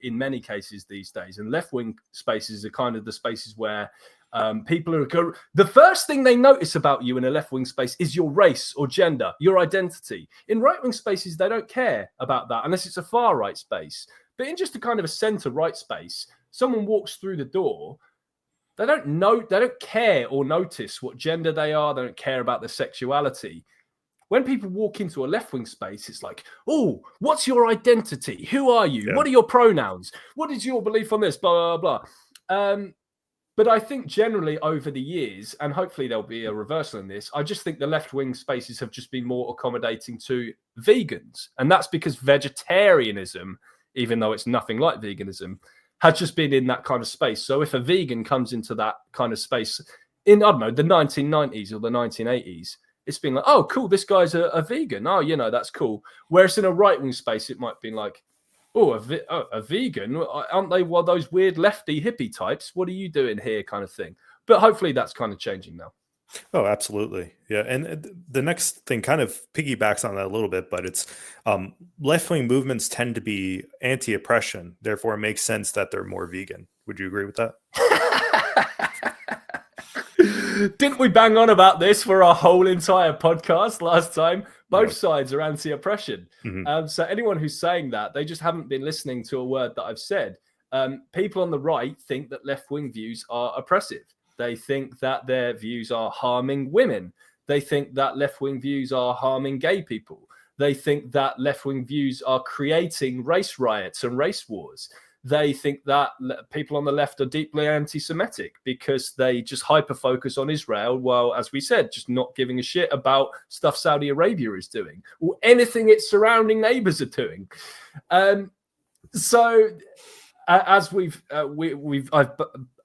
in many cases these days. And left wing spaces are kind of the spaces where people are the first thing they notice about you in a left wing space is your race or gender, your identity. In right wing spaces, they don't care about that unless it's a far right space. But in just a kind of a center right space, someone walks through the door. They don't care or notice what gender they are. They don't care about their sexuality. When people walk into a left-wing space, it's like, oh, what's your identity? Who are you? Yeah. What are your pronouns? What is your belief on this? Blah, blah, blah. But I think generally over the years, and hopefully there'll be a reversal in this, I just think the left-wing spaces have just been more accommodating to vegans. And that's because vegetarianism, even though it's nothing like veganism, has just been in that kind of space. So if a vegan comes into that kind of space in, I don't know, the 1990s or the 1980s, it's been like, oh, cool, this guy's a vegan. Oh, that's cool. Whereas in a right-wing space, it might be like, oh, a vegan? Aren't they one of those weird lefty hippie types? What are you doing here kind of thing? But hopefully that's kind of changing now. Oh, absolutely. Yeah. And the next thing kind of piggybacks on that a little bit, but it's left wing movements tend to be anti oppression. Therefore, it makes sense that they're more vegan. Would you agree with that? Didn't we bang on about this for our whole entire podcast last time? Both sides are anti-oppression. Mm-hmm. So anyone who's saying that, they just haven't been listening to a word that I've said. People on the right think that left-wing views are oppressive. They think that their views are harming women. They think that left-wing views are harming gay people. They think that left-wing views are creating race riots and race wars. They think that people on the left are deeply anti-Semitic because they just hyper-focus on Israel, while, as we said, just not giving a shit about stuff Saudi Arabia is doing or anything its surrounding neighbors are doing. So, as I've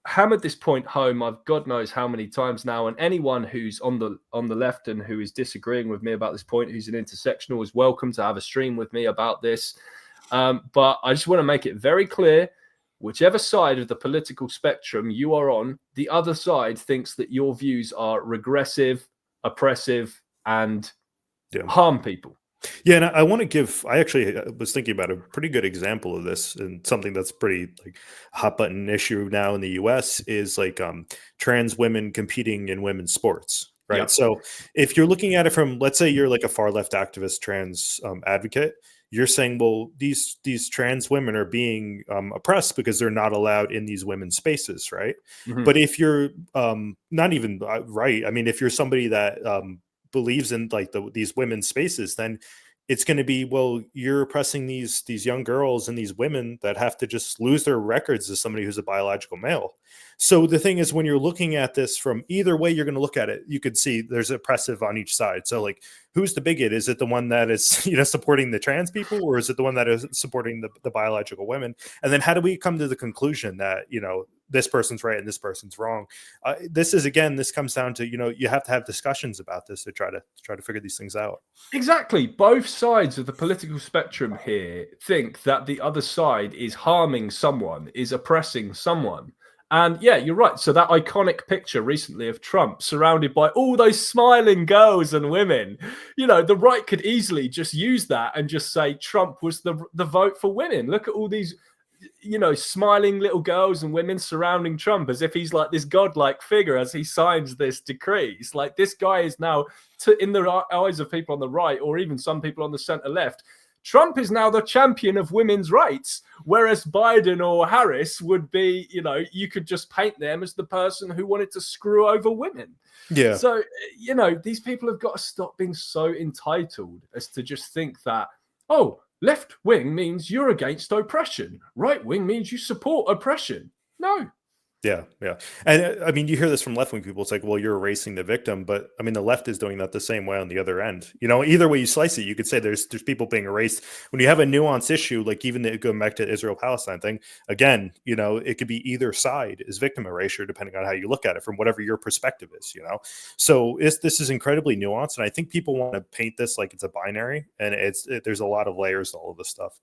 hammered this point home, I've God knows how many times now, and anyone who's on the left and who is disagreeing with me about this point, who's an intersectional, is welcome to have a stream with me about this. But I just want to make it very clear, whichever side of the political spectrum you are on, the other side thinks that your views are regressive, oppressive, and harm people. Yeah, and I actually was thinking about a pretty good example of this, and something that's pretty like hot button issue now in the US is like trans women competing in women's sports, right? Yep. So if you're looking at it from, let's say you're like a far left activist trans advocate, you're saying, well, these trans women are being oppressed because they're not allowed in these women's spaces, right? Mm-hmm. But if you're not even right, I mean, if you're somebody that believes in like these women's spaces, then it's going to be, well, you're oppressing these young girls and these women that have to just lose their records as somebody who's a biological male. So the thing is, when you're looking at this from either way you're going to look at it, you could see there's oppressive on each side. So like, who's the bigot? Is it the one that is supporting the trans people, or is it the one that is supporting the biological women? And then how do we come to the conclusion that this person's right and this person's wrong? This comes down to you have to have discussions about this to try to figure these things out. Exactly. Both sides of the political spectrum here think that the other side is harming someone, is oppressing someone. And yeah, you're right. So that iconic picture recently of Trump surrounded by all those smiling girls and women, the right could easily just use that and just say Trump was the vote for women. Look at all these, smiling little girls and women surrounding Trump as if he's like this godlike figure as he signs this decree. It's like this guy is now, in the eyes of people on the right, or even some people on the center left, Trump is now the champion of women's rights, whereas Biden or Harris would be, you could just paint them as the person who wanted to screw over women. Yeah. So, these people have got to stop being so entitled as to just think that, oh, left wing means you're against oppression. Right wing means you support oppression. No. Yeah. And I mean, you hear this from left-wing people. It's like, well, you're erasing the victim. But I mean, the left is doing that the same way on the other end. Either way you slice it, you could say there's people being erased. When you have a nuanced issue, like even going back to Israel-Palestine thing, again, it could be either side is victim erasure, depending on how you look at it from whatever your perspective is, So this is incredibly nuanced. And I think people want to paint this like it's a binary, and there's a lot of layers to all of this stuff.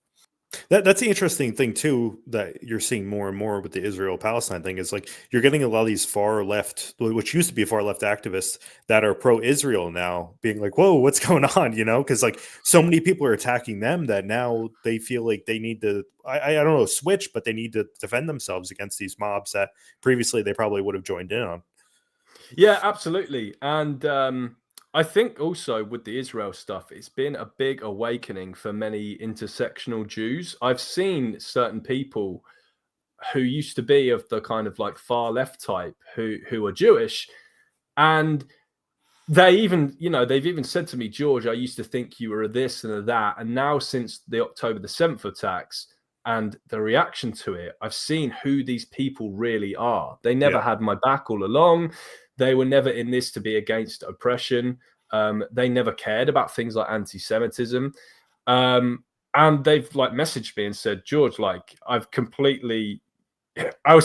That's the interesting thing too, that you're seeing more and more with the Israel-Palestine thing, is like you're getting a lot of these far left, which used to be far left activists that are pro-Israel now being like, whoa, what's going on? Because like so many people are attacking them that now they feel like they need to, I don't know, switch, but they need to defend themselves against these mobs that previously they probably would have joined in on. Yeah, absolutely. And I think also with the Israel stuff, it's been a big awakening for many intersectional Jews. I've seen certain people who used to be of the kind of like far left type who are Jewish, and they even, they've even said to me, George, I used to think you were a this and a that, and now since the October the 7th attacks and the reaction to it, I've seen who these people really are. They never had my back all along. They were never in this to be against oppression. They never cared about things like anti-Semitism. And they've like messaged me and said, George, like I was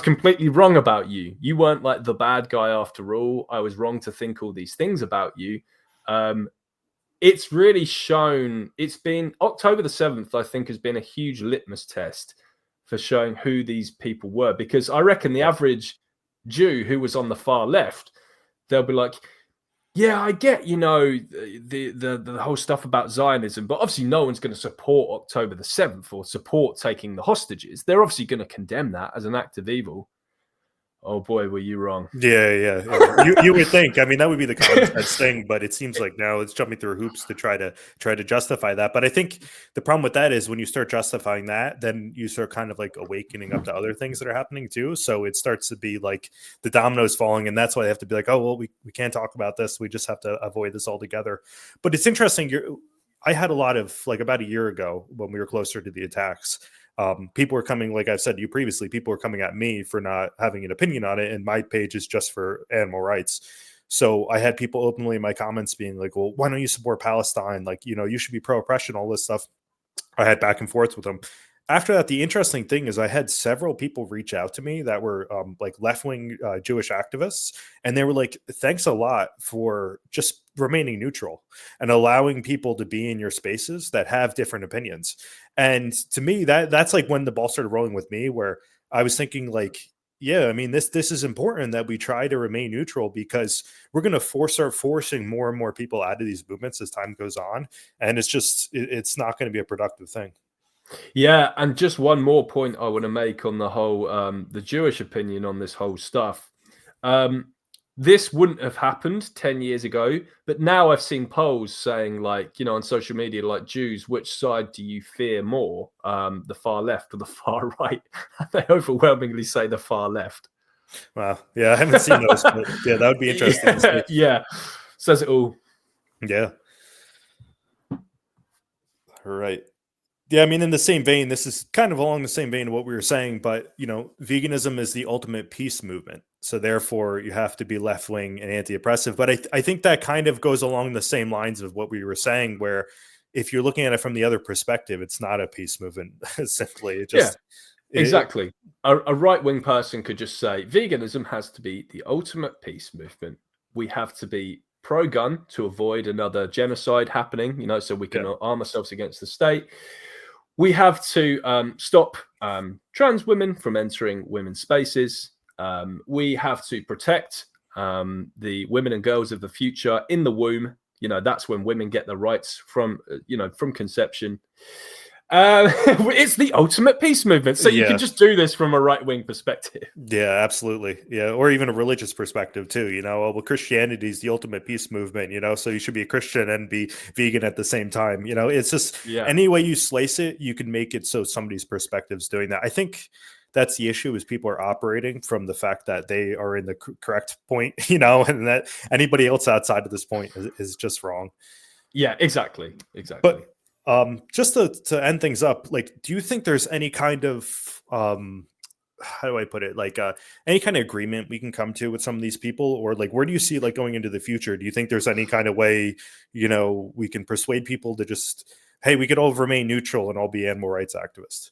completely wrong about you. You weren't like the bad guy after all. I was wrong to think all these things about you. It's really shown, it's been October the 7th, I think, has been a huge litmus test for showing who these people were, because I reckon the average Jew who was on the far left, they'll be like, yeah, I get, the whole stuff about Zionism, but obviously no one's going to support October the 7th or support taking the hostages. They're obviously going to condemn that as an act of evil. Oh boy, were you wrong. Yeah. You would think. I mean, that would be the common sense thing, but it seems like now it's jumping through hoops to try to justify that. But I think the problem with that is when you start justifying that, then you start kind of like awakening up to other things that are happening too. So it starts to be like the dominoes falling, and that's why they have to be like, oh well, we can't talk about this. We just have to avoid this altogether. But it's interesting. I had a lot of, like, about a year ago when we were closer to the attacks, people were coming, like I've said to you previously, people were coming at me for not having an opinion on it, and my page is just for animal rights. So I had people openly in my comments being like, well, why don't you support Palestine? Like, you should be pro-oppression, all this stuff. I had back and forth with them. After that, the interesting thing is I had several people reach out to me that were like left-wing Jewish activists, and they were like, thanks a lot for just remaining neutral and allowing people to be in your spaces that have different opinions. And to me, that's like when the ball started rolling with me, where I was thinking like, yeah, I mean, this is important that we try to remain neutral, because we're going to start forcing more and more people out of these movements as time goes on. And it's not going to be a productive thing. Yeah, and just one more point I want to make on the whole, the Jewish opinion on this whole stuff. This wouldn't have happened 10 years ago, but now I've seen polls saying, like, on social media, like, Jews, which side do you fear more, the far left or the far right? They overwhelmingly say the far left. Wow. Yeah, I haven't seen those, but yeah, that would be interesting. Yeah, says it all. Yeah. Right. Yeah, I mean, in the same vein, this is kind of along the same vein of what we were saying, but veganism is the ultimate peace movement. So therefore, you have to be left wing and anti-oppressive. But I think that kind of goes along the same lines of what we were saying, where if you're looking at it from the other perspective, it's not a peace movement. Simply, Exactly. A right-wing person could just say veganism has to be the ultimate peace movement. We have to be pro-gun to avoid another genocide happening, so we can arm ourselves against the state. We have to stop trans women from entering women's spaces. We have to protect the women and girls of the future in the womb. That's when women get the rights from conception. It's the ultimate peace movement. So you can just do this from a right-wing perspective. Yeah, absolutely. Yeah, or even a religious perspective too. Well, Christianity is the ultimate peace movement. So you should be a Christian and be vegan at the same time. It's just any way you slice it, you can make it so somebody's perspective's doing that. I think that's the issue, is people are operating from the fact that they are in the correct point, and that anybody else outside of this point is just wrong. Yeah, exactly. But just to end things up, do you think there's any kind of how do I put it, any kind of agreement we can come to with some of these people, or where do you see going into the future? Do you think there's any kind of way we can persuade people to just, hey, we could all remain neutral and all be animal rights activists?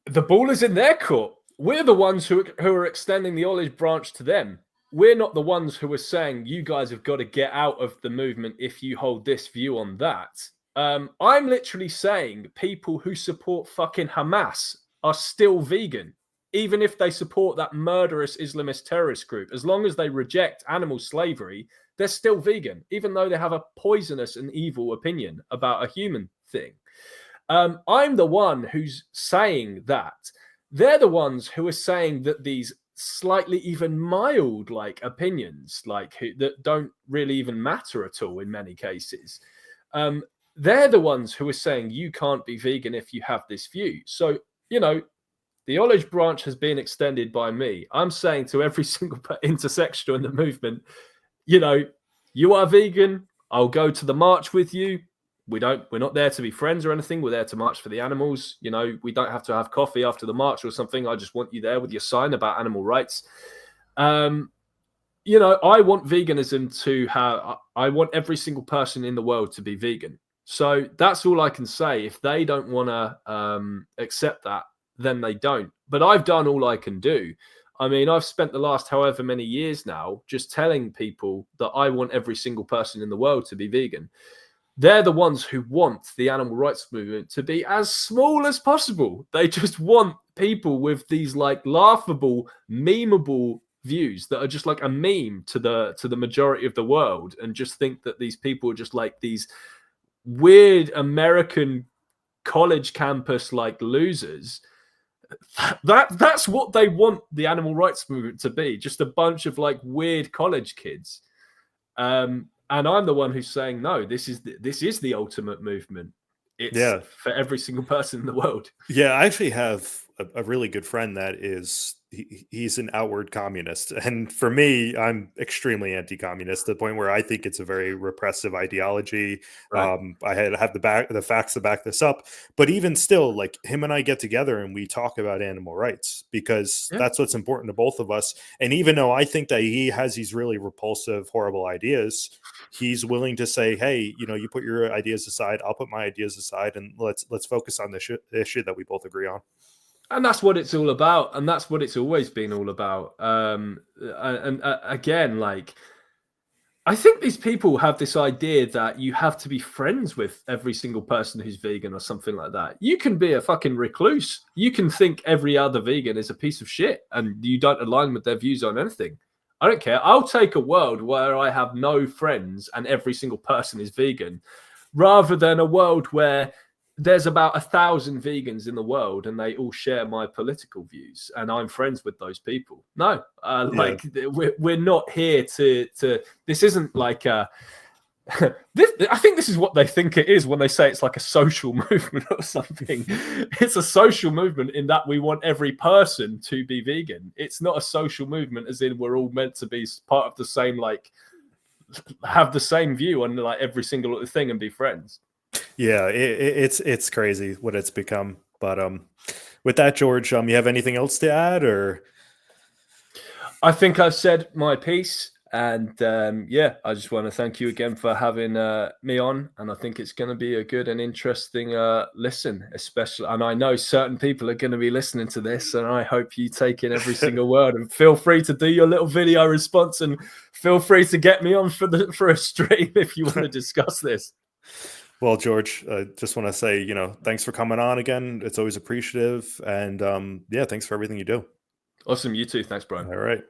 The ball is in their court. We're the ones who are extending the olive branch to them. We're not the ones who are saying you guys have got to get out of the movement if you hold this view on that. I'm literally saying people who support fucking Hamas are still vegan, even if they support that murderous Islamist terrorist group. As long as they reject animal slavery, they're still vegan, even though they have a poisonous and evil opinion about a human thing. I'm the one who's saying that. They're the ones who are saying that these slightly even mild opinions that don't really even matter at all in many cases, they're the ones who are saying you can't be vegan if you have this view. So the olive branch has been extended by me. I'm saying to every single intersectional in the movement, you are vegan, I'll go to the march with you. We're not there to be friends or anything. We're there to march for the animals. We don't have to have coffee after the march or something. I just want you there with your sign about animal rights. I want veganism to have, I want every single person in the world to be vegan. So that's all I can say. If they don't want to accept that, then they don't. But I've done all I can do. I mean, I've spent the last however many years now just telling people that I want every single person in the world to be vegan. They're the ones who want the animal rights movement to be as small as possible. They just want people with these laughable, memeable views that are just like a meme to the majority of the world, and just think that these people are just like these weird American college campus losers. That's what they want the animal rights movement to be, just a bunch of weird college kids. And I'm the one who's saying, no, this is the ultimate movement. It's for every single person in the world. Yeah, I actually have a really good friend that is he's an outward communist, and for me, I'm extremely anti-communist to the point where I think it's a very repressive ideology. Right. I have the facts to back this up, but even still, him and I get together and we talk about animal rights because that's what's important to both of us. And even though I think that he has these really repulsive, horrible ideas, he's willing to say, hey, you put your ideas aside, I'll put my ideas aside, and let's focus on the issue that we both agree on. And that's what it's all about, and that's what it's always been all about. Again, I think these people have this idea that you have to be friends with every single person who's vegan or something like that. You can be a fucking recluse. You can think every other vegan is a piece of shit and you don't align with their views on anything. I don't care. I'll take a world where I have no friends and every single person is vegan, rather than a world where there's about 1,000 vegans in the world and they all share my political views and I'm friends with those people. No, we're not here to this isn't I think this is what they think it is when they say it's like a social movement or something. It's a social movement in that we want every person to be vegan. It's not a social movement as in we're all meant to be part of the same have the same view on like every single little thing and be friends. Yeah, it's crazy what it's become. But with that, George, you have anything else to add, or? I think I've said my piece, and yeah, I just want to thank you again for having me on. And I think it's going to be a good and interesting listen, especially. And I know certain people are going to be listening to this, and I hope you take in every single word. And feel free to do your little video response, and feel free to get me on for a stream if you want to discuss this. Well, George, I just want to say, thanks for coming on again. It's always appreciative. And yeah, thanks for everything you do. Awesome. You too. Thanks, Brian. All right.